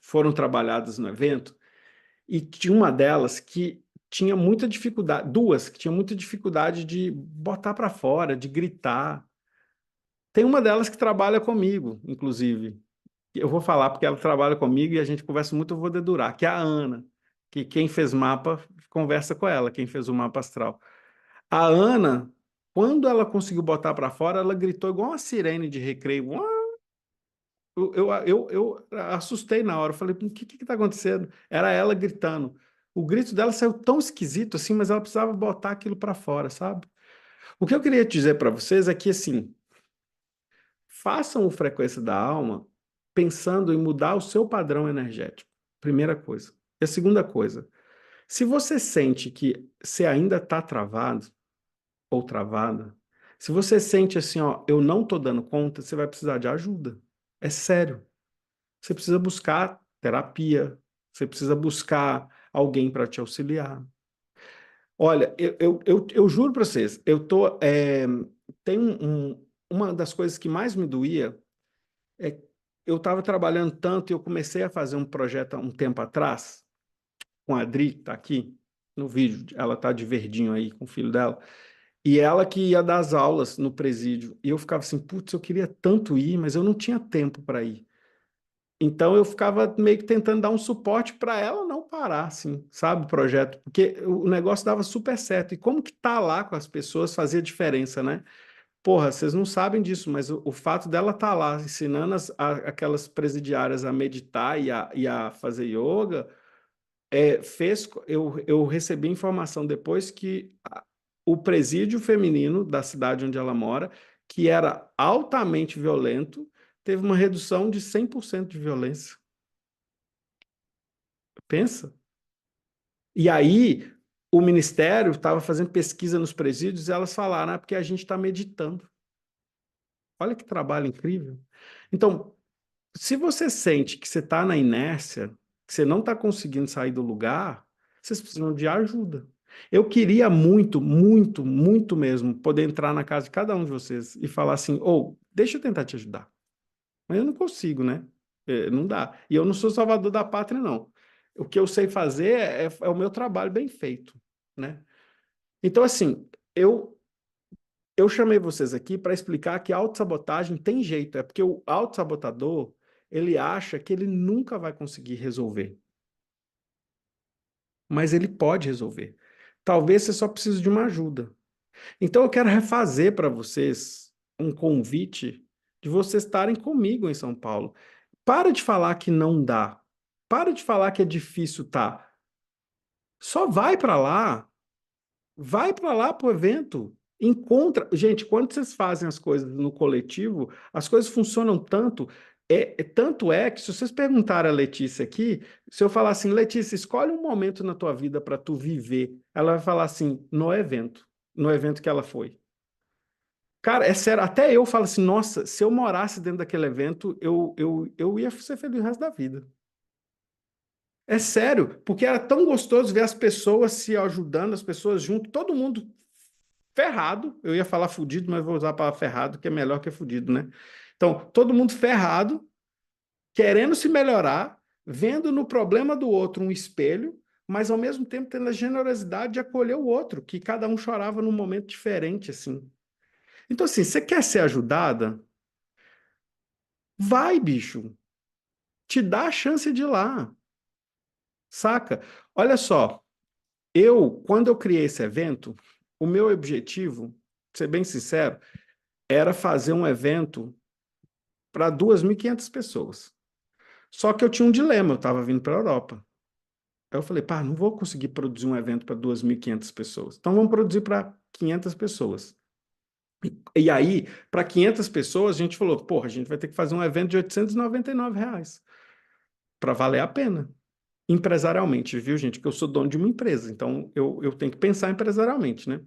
foram trabalhadas no evento e tinha uma delas que tinha muita dificuldade, duas que tinham muita dificuldade de botar para fora, de gritar. Tem uma delas que trabalha comigo, inclusive. Eu vou falar porque ela trabalha comigo e a gente conversa muito, eu vou dedurar, que é a Ana, que quem fez mapa conversa com ela, quem fez o mapa astral. A Ana, quando ela conseguiu botar para fora, ela gritou igual uma sirene de recreio. Uau! Eu assustei na hora, eu falei, o que que tá acontecendo? Era ela gritando. O grito dela saiu tão esquisito assim, mas ela precisava botar aquilo para fora, sabe? O que eu queria dizer para vocês é que, assim, façam o Frequência da Alma pensando em mudar o seu padrão energético. Primeira coisa. E a segunda coisa, se você sente que você ainda está travado ou travada, se você sente assim, ó, eu não estou dando conta, você vai precisar de ajuda. É sério. Você precisa buscar terapia, você precisa buscar alguém para te auxiliar. Olha, eu juro para vocês, tem uma das coisas que mais me doía é, eu estava trabalhando tanto e eu comecei a fazer um projeto há um tempo atrás, com a Adri, que está aqui no vídeo, ela está de verdinho aí com o filho dela, E ela que ia dar as aulas no presídio. E eu ficava assim, putz, eu queria tanto ir, mas eu não tinha tempo para ir. Então eu ficava meio que tentando dar um suporte para ela não parar, assim, sabe, o projeto, porque o negócio dava super certo. E como que tá lá com as pessoas fazia diferença, né? Porra, vocês não sabem disso, mas o fato dela estar lá ensinando aquelas presidiárias a meditar e a fazer yoga, eu recebi informação depois que o presídio feminino da cidade onde ela mora, que era altamente violento, teve uma redução de 100% de violência. Pensa. E aí, o ministério estava fazendo pesquisa nos presídios e elas falaram, porque a gente está meditando. Olha que trabalho incrível. Então, se você sente que você está na inércia, que você não está conseguindo sair do lugar, vocês precisam de ajuda. Eu queria muito, muito, muito mesmo poder entrar na casa de cada um de vocês e falar assim: ou deixa eu tentar te ajudar. Mas eu não consigo, né? Não dá. E eu não sou salvador da pátria, não. O que eu sei fazer é o meu trabalho bem feito, né? Então, assim, eu chamei vocês aqui para explicar que a autossabotagem tem jeito. É porque o autossabotador, ele acha que ele nunca vai conseguir resolver. Mas ele pode resolver. Talvez você só precise de uma ajuda. Então eu quero refazer para vocês um convite de vocês estarem comigo em São Paulo. Para de falar que não dá. Para de falar que é difícil, tá? Só vai para lá. Vai para lá pro evento. Encontra. Gente, quando vocês fazem as coisas no coletivo, as coisas funcionam tanto. Tanto é que se vocês perguntarem a Letícia aqui, se eu falar assim, Letícia, escolhe um momento na tua vida para tu viver, ela vai falar assim, no evento que ela foi. Cara, é sério, até eu falo assim, nossa, se eu morasse dentro daquele evento, eu ia ser feliz o resto da vida. É sério, porque era tão gostoso ver as pessoas se ajudando, as pessoas junto, todo mundo ferrado. Eu ia falar fudido, mas vou usar a palavra ferrado, que é melhor que fudido, né? Então, todo mundo ferrado, querendo se melhorar, vendo no problema do outro um espelho, mas ao mesmo tempo tendo a generosidade de acolher o outro, que cada um chorava num momento diferente, assim. Então, assim, você quer ser ajudada? Vai, bicho. Te dá a chance de ir lá, saca? Olha só, quando eu criei esse evento, o meu objetivo, pra ser bem sincero, era fazer um evento para 2.500 pessoas. Só que eu tinha um dilema, eu estava vindo para a Europa. Aí eu falei, pá, não vou conseguir produzir um evento para 2.500 pessoas. Então vamos produzir para 500 pessoas. E aí, para 500 pessoas, a gente falou, porra, a gente vai ter que fazer um evento de R$ 899 para valer a pena. Empresarialmente, viu, gente? Que eu sou dono de uma empresa, então eu tenho que pensar empresarialmente, né?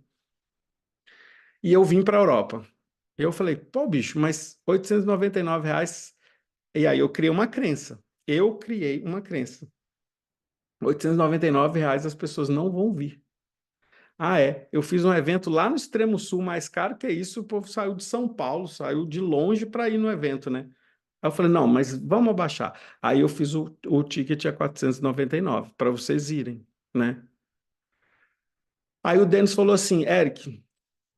E eu vim para a Europa. E eu falei, pô, bicho, mas R$ 899. E aí eu criei uma crença. Eu criei uma crença. R$ 899 as pessoas não vão vir. Ah, é. Eu fiz um evento lá no extremo sul, mais caro que isso, o povo saiu de São Paulo, saiu de longe para ir no evento, né? Aí eu falei, não, mas vamos abaixar. Aí eu fiz o ticket a 499 para vocês irem, né? Aí o Denis falou assim, Eric,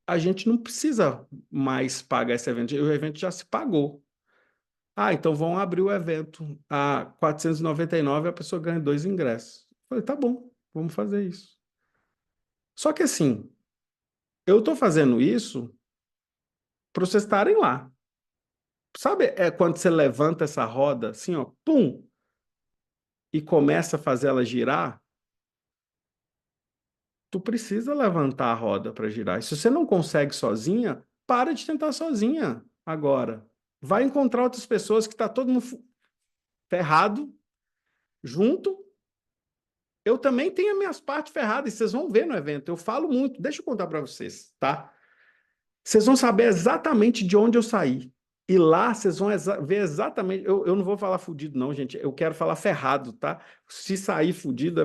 a gente não precisa mais pagar esse evento, o evento já se pagou. Ah, então vão abrir o evento a 499 e a pessoa ganha 2 ingressos. Eu falei, tá bom, vamos fazer isso. Só que assim, eu estou fazendo isso para vocês estarem lá. Sabe, quando você levanta essa roda assim, ó, pum, e começa a fazer ela girar? Tu precisa levantar a roda para girar. E se você não consegue sozinha, para de tentar sozinha agora. Vai encontrar outras pessoas que tá todo mundo ferrado junto. Eu também tenho as minhas partes ferradas, e vocês vão ver no evento. Eu falo muito, deixa eu contar para vocês, tá? Vocês vão saber exatamente de onde eu saí. E lá vocês vão ver exatamente. Eu não vou falar fudido, não, gente. Eu quero falar ferrado, tá? Se sair fudido é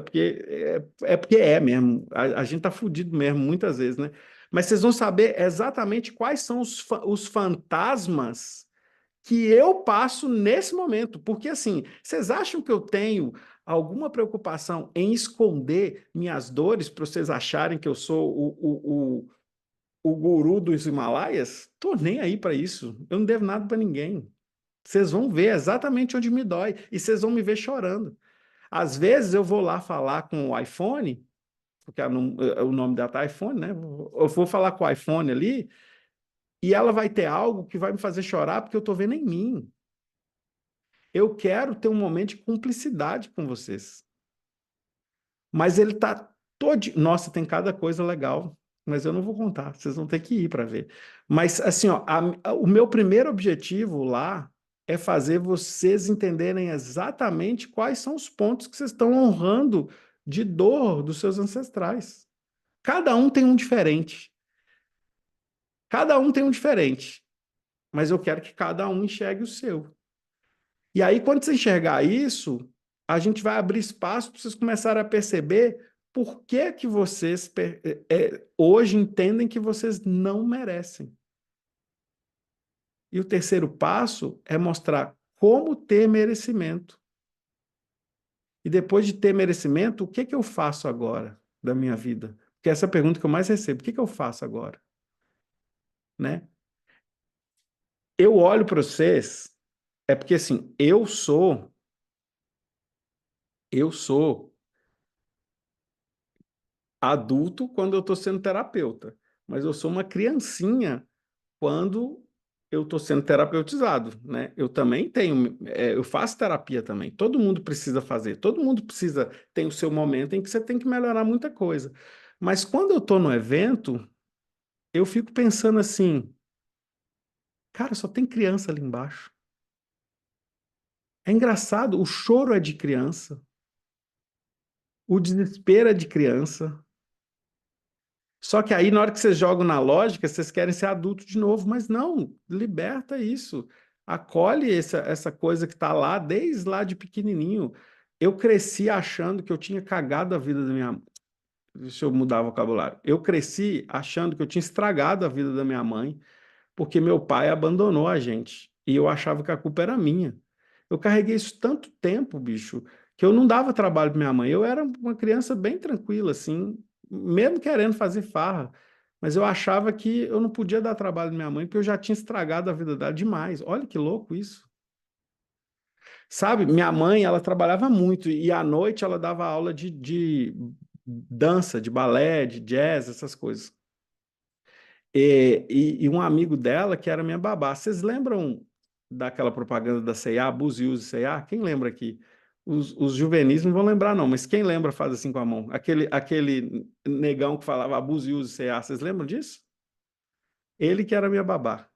porque mesmo. A gente tá fudido mesmo, muitas vezes, né? Mas vocês vão saber exatamente quais são os fantasmas que eu passo nesse momento. Porque, assim, vocês acham que eu tenho alguma preocupação em esconder minhas dores para vocês acharem que eu sou o guru dos Himalaias? Tô nem aí para isso. Eu não devo nada para ninguém. Vocês vão ver exatamente onde me dói e vocês vão me ver chorando. Às vezes eu vou lá falar com o iPhone, porque o nome dela tá iPhone, né? Eu vou falar com o iPhone ali e ela vai ter algo que vai me fazer chorar porque eu tô vendo em mim. Eu quero ter um momento de cumplicidade com vocês. Mas ele tá todo. Nossa, tem cada coisa legal, mas eu não vou contar. Vocês vão ter que ir para ver. Mas, assim, ó, o meu primeiro objetivo lá é fazer vocês entenderem exatamente quais são os pontos que vocês estão honrando de dor dos seus ancestrais. Cada um tem um diferente. Cada um tem um diferente. Mas eu quero que cada um enxergue o seu. E aí, quando você enxergar isso, a gente vai abrir espaço para vocês começarem a perceber por que que vocês hoje entendem que vocês não merecem. E o terceiro passo é mostrar como ter merecimento. E depois de ter merecimento, o que que eu faço agora da minha vida? Porque essa é a pergunta que eu mais recebo. O que que eu faço agora? Né? Eu olho para vocês, é porque assim, eu sou adulto quando eu estou sendo terapeuta, mas eu sou uma criancinha quando eu estou sendo terapeutizado, né? Eu também tenho, eu faço terapia também. Todo mundo precisa fazer, todo mundo precisa, tem o seu momento em que você tem que melhorar muita coisa. Mas quando eu estou no evento, eu fico pensando assim, cara, só tem criança ali embaixo. É engraçado, o choro é de criança, o desespero é de criança. Só que aí, na hora que vocês jogam na lógica, vocês querem ser adulto de novo, mas não, liberta isso. Acolhe essa coisa que está lá desde lá de pequenininho. Eu cresci achando que eu tinha cagado a vida da minha. Deixa eu mudar o vocabulário. Eu cresci achando que eu tinha estragado a vida da minha mãe, porque meu pai abandonou a gente. E eu achava que a culpa era minha. Eu carreguei isso tanto tempo, bicho, que eu não dava trabalho para minha mãe. Eu era uma criança bem tranquila, assim, mesmo querendo fazer farra. Mas eu achava que eu não podia dar trabalho para minha mãe, porque eu já tinha estragado a vida dela demais. Olha que louco isso. Sabe, minha mãe, ela trabalhava muito e à noite ela dava aula de dança, de balé, de jazz, essas coisas. E um amigo dela que era minha babá. Vocês lembram daquela propaganda da C&A, Abuse e Use C&A? Quem lembra aqui? Os juvenis não vão lembrar, não, mas quem lembra faz assim com a mão. Aquele negão que falava Abuse e Use C&A, vocês lembram disso? Ele que era minha babá.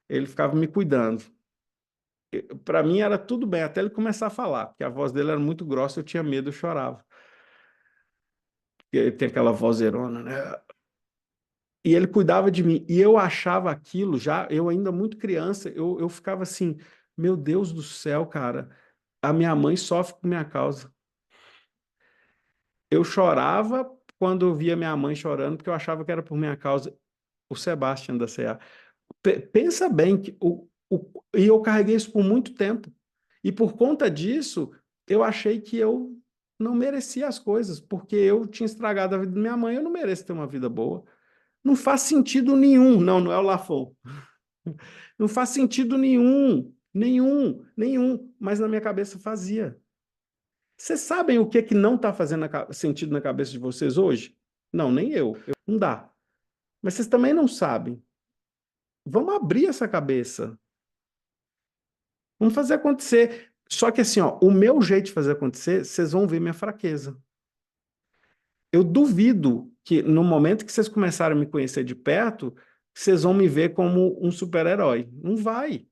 Ele ficava me cuidando. Para mim era tudo bem, até ele começar a falar, porque a voz dele era muito grossa, eu tinha medo, eu chorava. Porque ele tem aquela vozeirona, né? E ele cuidava de mim. E eu achava aquilo já, eu ainda muito criança, eu ficava assim, meu Deus do céu, cara, a minha mãe sofre por minha causa. Eu chorava quando eu via minha mãe chorando, porque eu achava que era por minha causa, o Sebastião da CA. Pensa bem que e eu carreguei isso por muito tempo. E por conta disso, eu achei que eu não merecia as coisas, porque eu tinha estragado a vida da minha mãe, eu não mereço ter uma vida boa. Não faz sentido nenhum. Não, não é o Lafon. Não faz sentido nenhum, nenhum, nenhum, mas na minha cabeça fazia. Vocês sabem o que que não está fazendo sentido na cabeça de vocês hoje? Não, nem eu. Não dá. Mas vocês também não sabem. Vamos abrir essa cabeça. Vamos fazer acontecer. Só que assim, ó, o meu jeito de fazer acontecer, vocês vão ver minha fraqueza. Eu duvido que no momento que vocês começarem a me conhecer de perto, vocês vão me ver como um super-herói. Não vai.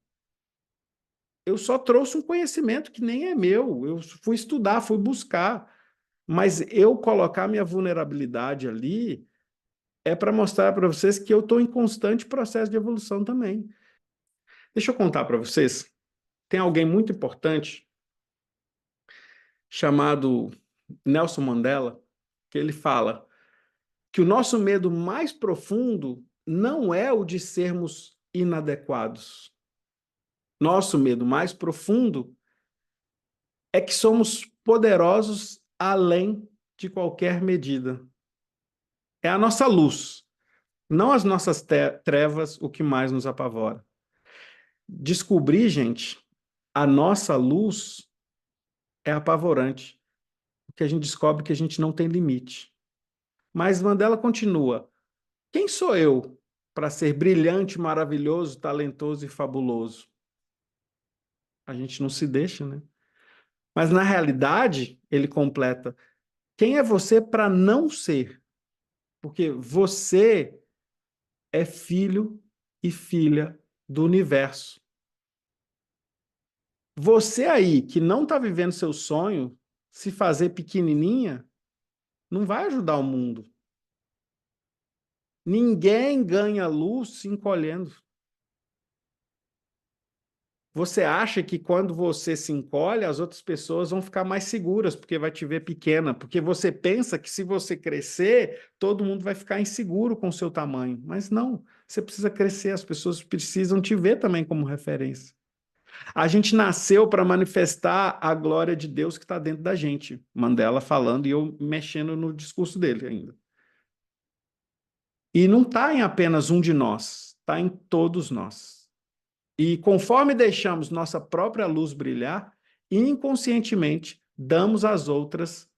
Eu só trouxe um conhecimento que nem é meu. Eu fui estudar, fui buscar. Mas eu colocar minha vulnerabilidade ali é para mostrar para vocês que eu estou em constante processo de evolução também. Deixa eu contar para vocês. Tem alguém muito importante chamado Nelson Mandela, que ele fala que o nosso medo mais profundo não é o de sermos inadequados. Nosso medo mais profundo é que somos poderosos além de qualquer medida. É a nossa luz. Não as nossas trevas, o que mais nos apavora. Descobrir, gente, a nossa luz é apavorante, porque a gente descobre que a gente não tem limite. Mas Mandela continua: quem sou eu para ser brilhante, maravilhoso, talentoso e fabuloso? A gente não se deixa, né? Mas na realidade, ele completa: quem é você para não ser? Porque você é filho e filha do universo. Você aí que não está vivendo seu sonho, se fazer pequenininha, não vai ajudar o mundo. Ninguém ganha luz se encolhendo. Você acha que quando você se encolhe, as outras pessoas vão ficar mais seguras, porque vai te ver pequena, porque você pensa que se você crescer, todo mundo vai ficar inseguro com o seu tamanho. Mas não, você precisa crescer, as pessoas precisam te ver também como referência. A gente nasceu para manifestar a glória de Deus que está dentro da gente. Mandela falando e eu mexendo no discurso dele ainda. E não está em apenas um de nós, está em todos nós. E conforme deixamos nossa própria luz brilhar, inconscientemente damos às outras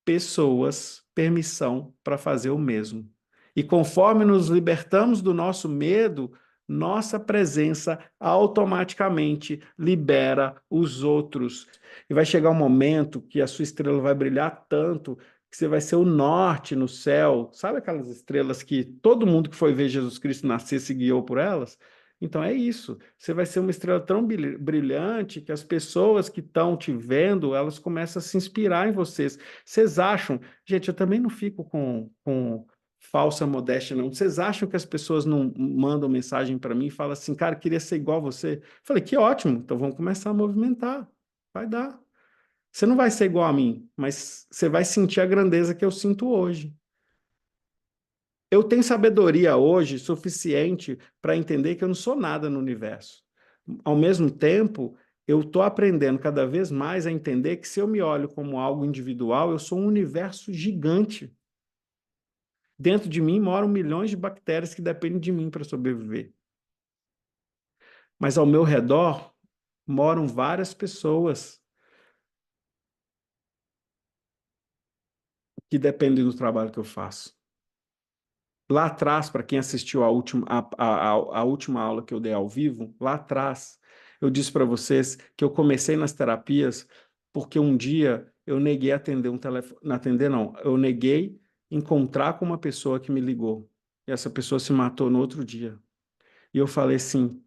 pessoas permissão para fazer o mesmo. E conforme nos libertamos do nosso medo, nossa presença automaticamente libera os outros. E vai chegar um momento que a sua estrela vai brilhar tanto que você vai ser o norte no céu. Sabe aquelas estrelas que todo mundo que foi ver Jesus Cristo nascer se guiou por elas? Então é isso. Você vai ser uma estrela tão brilhante que as pessoas que estão te vendo, elas começam a se inspirar em vocês. Vocês acham, gente, eu também não fico com falsa modéstia, não. Vocês acham que as pessoas não mandam mensagem para mim e falam assim, cara, queria ser igual a você? Eu falei, que ótimo, então vamos começar a movimentar. Vai dar. Você não vai ser igual a mim, mas você vai sentir a grandeza que eu sinto hoje. Eu tenho sabedoria hoje suficiente para entender que eu não sou nada no universo. Ao mesmo tempo, eu estou aprendendo cada vez mais a entender que se eu me olho como algo individual, eu sou um universo gigante. Dentro de mim moram milhões de bactérias que dependem de mim para sobreviver. Mas ao meu redor moram várias pessoas que dependem do trabalho que eu faço. Lá atrás, para quem assistiu a última aula que eu dei ao vivo, lá atrás, eu disse para vocês que eu comecei nas terapias porque um dia eu neguei atender um telefone. Não atender, não. Eu neguei encontrar com uma pessoa que me ligou. E essa pessoa se matou no outro dia. E eu falei assim: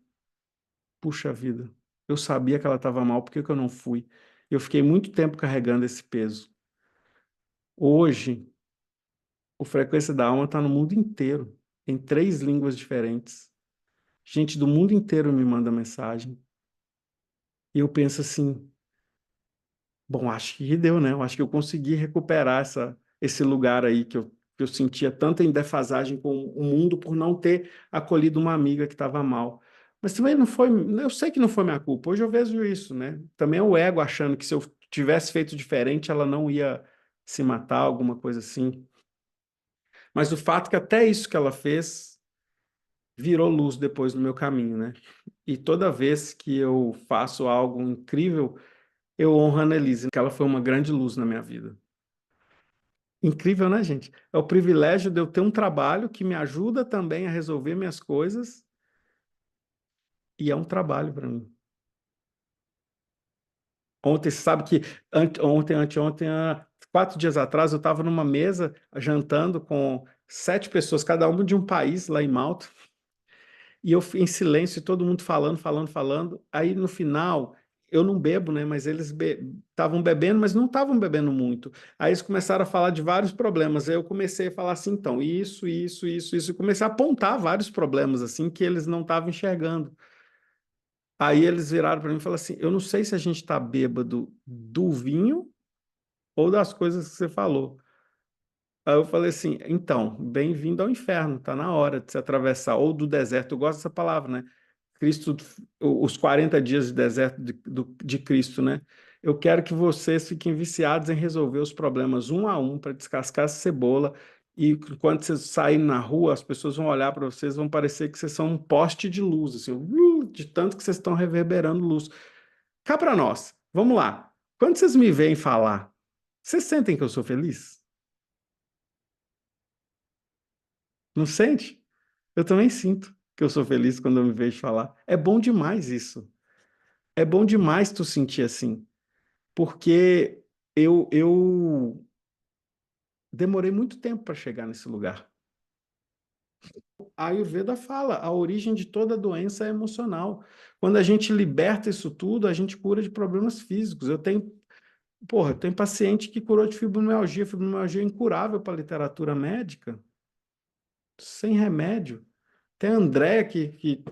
puxa vida, eu sabia que ela estava mal, por que que eu não fui? Eu fiquei muito tempo carregando esse peso. Hoje, o Frequência da Alma está no mundo inteiro, em 3 línguas diferentes. Gente do mundo inteiro me manda mensagem. E eu penso assim, bom, acho que deu, né? Eu acho que eu consegui recuperar esse lugar aí que eu sentia tanta em defasagem com o mundo por não ter acolhido uma amiga que estava mal. Mas também não foi, eu sei que não foi minha culpa. Hoje eu vejo isso, né? Também é o ego achando que se eu tivesse feito diferente, ela não ia se matar, alguma coisa assim. Mas o fato é que até isso que ela fez virou luz depois no meu caminho, né? E toda vez que eu faço algo incrível, eu honro a Annelise, que ela foi uma grande luz na minha vida. Incrível, né, gente? É o privilégio de eu ter um trabalho que me ajuda também a resolver minhas coisas e é um trabalho para mim. Ontem, você sabe que ontem, anteontem, 4 dias atrás, eu estava numa mesa jantando com 7 pessoas, cada uma de um país lá em Malta. E eu em silêncio, todo mundo falando, falando, falando. Aí no final, eu não bebo, né? Mas eles estavam bebendo, mas não estavam bebendo muito. Aí eles começaram a falar de vários problemas. Aí eu comecei a falar assim, então, isso. E comecei a apontar vários problemas, assim, que eles não estavam enxergando. Aí eles viraram para mim e falaram assim: eu não sei se a gente está bêbado do vinho ou das coisas que você falou. Aí eu falei assim, então, bem-vindo ao inferno, tá na hora de se atravessar, ou do deserto, eu gosto dessa palavra, né? Cristo, os 40 dias de deserto de Cristo, né? Eu quero que vocês fiquem viciados em resolver os problemas um a um para descascar essa cebola e quando vocês saírem na rua, as pessoas vão olhar para vocês, vão parecer que vocês são um poste de luz, assim, de tanto que vocês estão reverberando luz. Cá para nós, vamos lá. Quando vocês me veem falar, vocês sentem que eu sou feliz? Não sente? Eu também sinto que eu sou feliz quando eu me vejo falar. É bom demais isso. É bom demais tu sentir assim, porque eu demorei muito tempo para chegar nesse lugar. A Ayurveda fala, a origem de toda doença é emocional. Quando a gente liberta isso tudo, a gente cura de problemas físicos. Eu tenho paciente que curou de fibromialgia. Fibromialgia é incurável para a literatura médica, sem remédio. Tem a Andréa que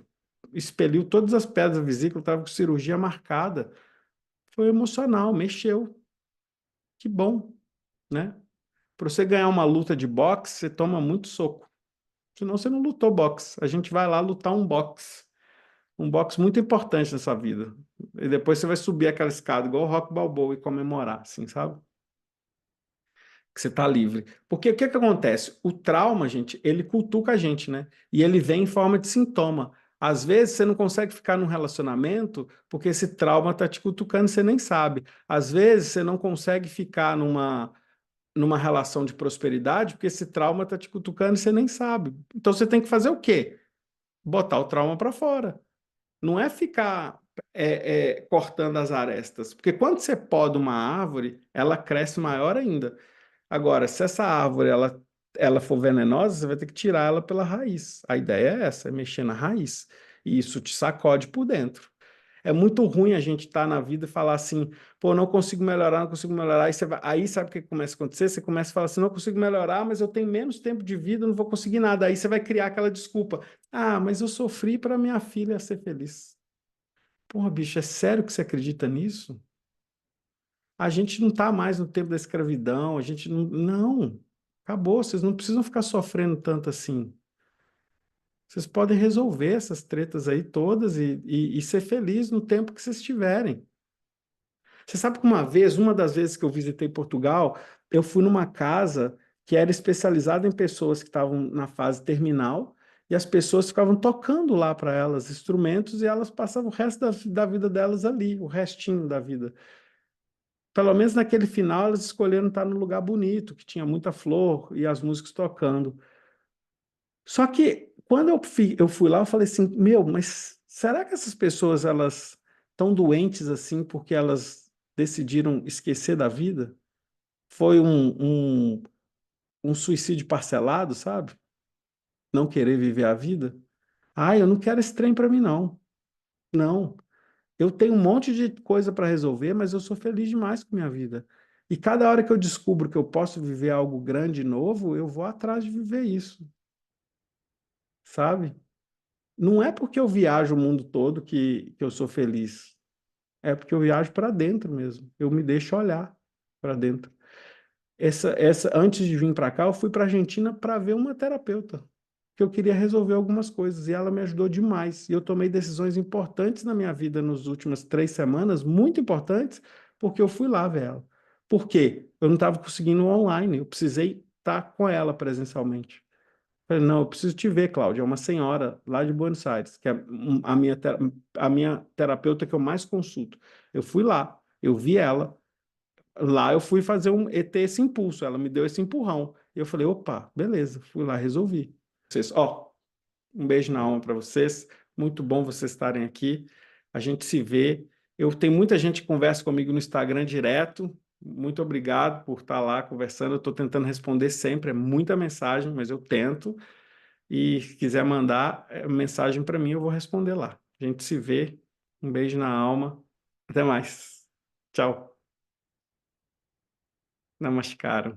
expeliu todas as pedras da vesícula, estava com cirurgia marcada. Foi emocional, mexeu. Que bom, né? Para você ganhar uma luta de boxe, você toma muito soco. Senão você não lutou boxe. A gente vai lá lutar um boxe. Um boxe muito importante na sua vida. E depois você vai subir aquela escada, igual o Rock Balboa, e comemorar, assim, sabe? Que você tá livre. Porque o que que acontece? O trauma, gente, ele cutuca a gente, né? E ele vem em forma de sintoma. Às vezes você não consegue ficar num relacionamento porque esse trauma tá te cutucando e você nem sabe. Às vezes você não consegue ficar numa relação de prosperidade porque esse trauma tá te cutucando e você nem sabe. Então você tem que fazer o quê? Botar o trauma para fora. Não é ficar cortando as arestas, porque quando você poda uma árvore, ela cresce maior ainda. Agora, se essa árvore ela for venenosa, você vai ter que tirar ela pela raiz. A ideia é essa, é mexer na raiz. E isso te sacode por dentro. É muito ruim a gente estar na vida e falar assim, pô, não consigo melhorar, não consigo melhorar. Aí sabe o que começa a acontecer? Você começa a falar assim, não consigo melhorar, mas eu tenho menos tempo de vida, não vou conseguir nada. Aí você vai criar aquela desculpa. Ah, mas eu sofri para minha filha ser feliz. Porra, bicho, é sério que você acredita nisso? A gente não está mais no tempo da escravidão, a gente não. Não, acabou, vocês não precisam ficar sofrendo tanto assim. Vocês podem resolver essas tretas aí todas e ser feliz no tempo que vocês tiverem. Você sabe que uma das vezes que eu visitei Portugal, eu fui numa casa que era especializada em pessoas que estavam na fase terminal e as pessoas ficavam tocando lá para elas instrumentos e elas passavam o resto da vida delas ali, o restinho da vida. Pelo menos naquele final, elas escolheram estar num lugar bonito, que tinha muita flor e as músicas tocando. Só que quando eu fui lá, eu falei assim, meu, mas será que essas pessoas elas estão doentes assim porque elas decidiram esquecer da vida? Foi um suicídio parcelado, sabe? Não querer viver a vida? Ah, eu não quero esse trem para mim, não. Não. Eu tenho um monte de coisa para resolver, mas eu sou feliz demais com minha vida. E cada hora que eu descubro que eu posso viver algo grande e novo, eu vou atrás de viver isso, sabe? Não é porque eu viajo o mundo todo que eu sou feliz. É porque eu viajo para dentro mesmo. Eu me deixo olhar para dentro. Antes de vir para cá, eu fui para a Argentina para ver uma terapeuta, que eu queria resolver algumas coisas e ela me ajudou demais. E eu tomei decisões importantes na minha vida nas últimas 3 semanas, muito importantes, porque eu fui lá ver ela. Por quê? Eu não estava conseguindo online, eu precisei estar com ela presencialmente. Falei, não, eu preciso te ver, Cláudia. É uma senhora lá de Buenos Aires, que é a minha terapeuta que eu mais consulto. Eu fui lá, eu vi ela. Lá eu fui fazer ter esse impulso, ela me deu esse empurrão. E eu falei, opa, beleza, fui lá, resolvi. Ó, um beijo na alma para vocês. Muito bom vocês estarem aqui. A gente se vê. Eu tenho muita gente que conversa comigo no Instagram direto. Muito obrigado por estar lá conversando. Eu estou tentando responder sempre, é muita mensagem, mas eu tento. E se quiser mandar mensagem para mim, eu vou responder lá. A gente se vê. Um beijo na alma. Até mais. Tchau. Namaskar.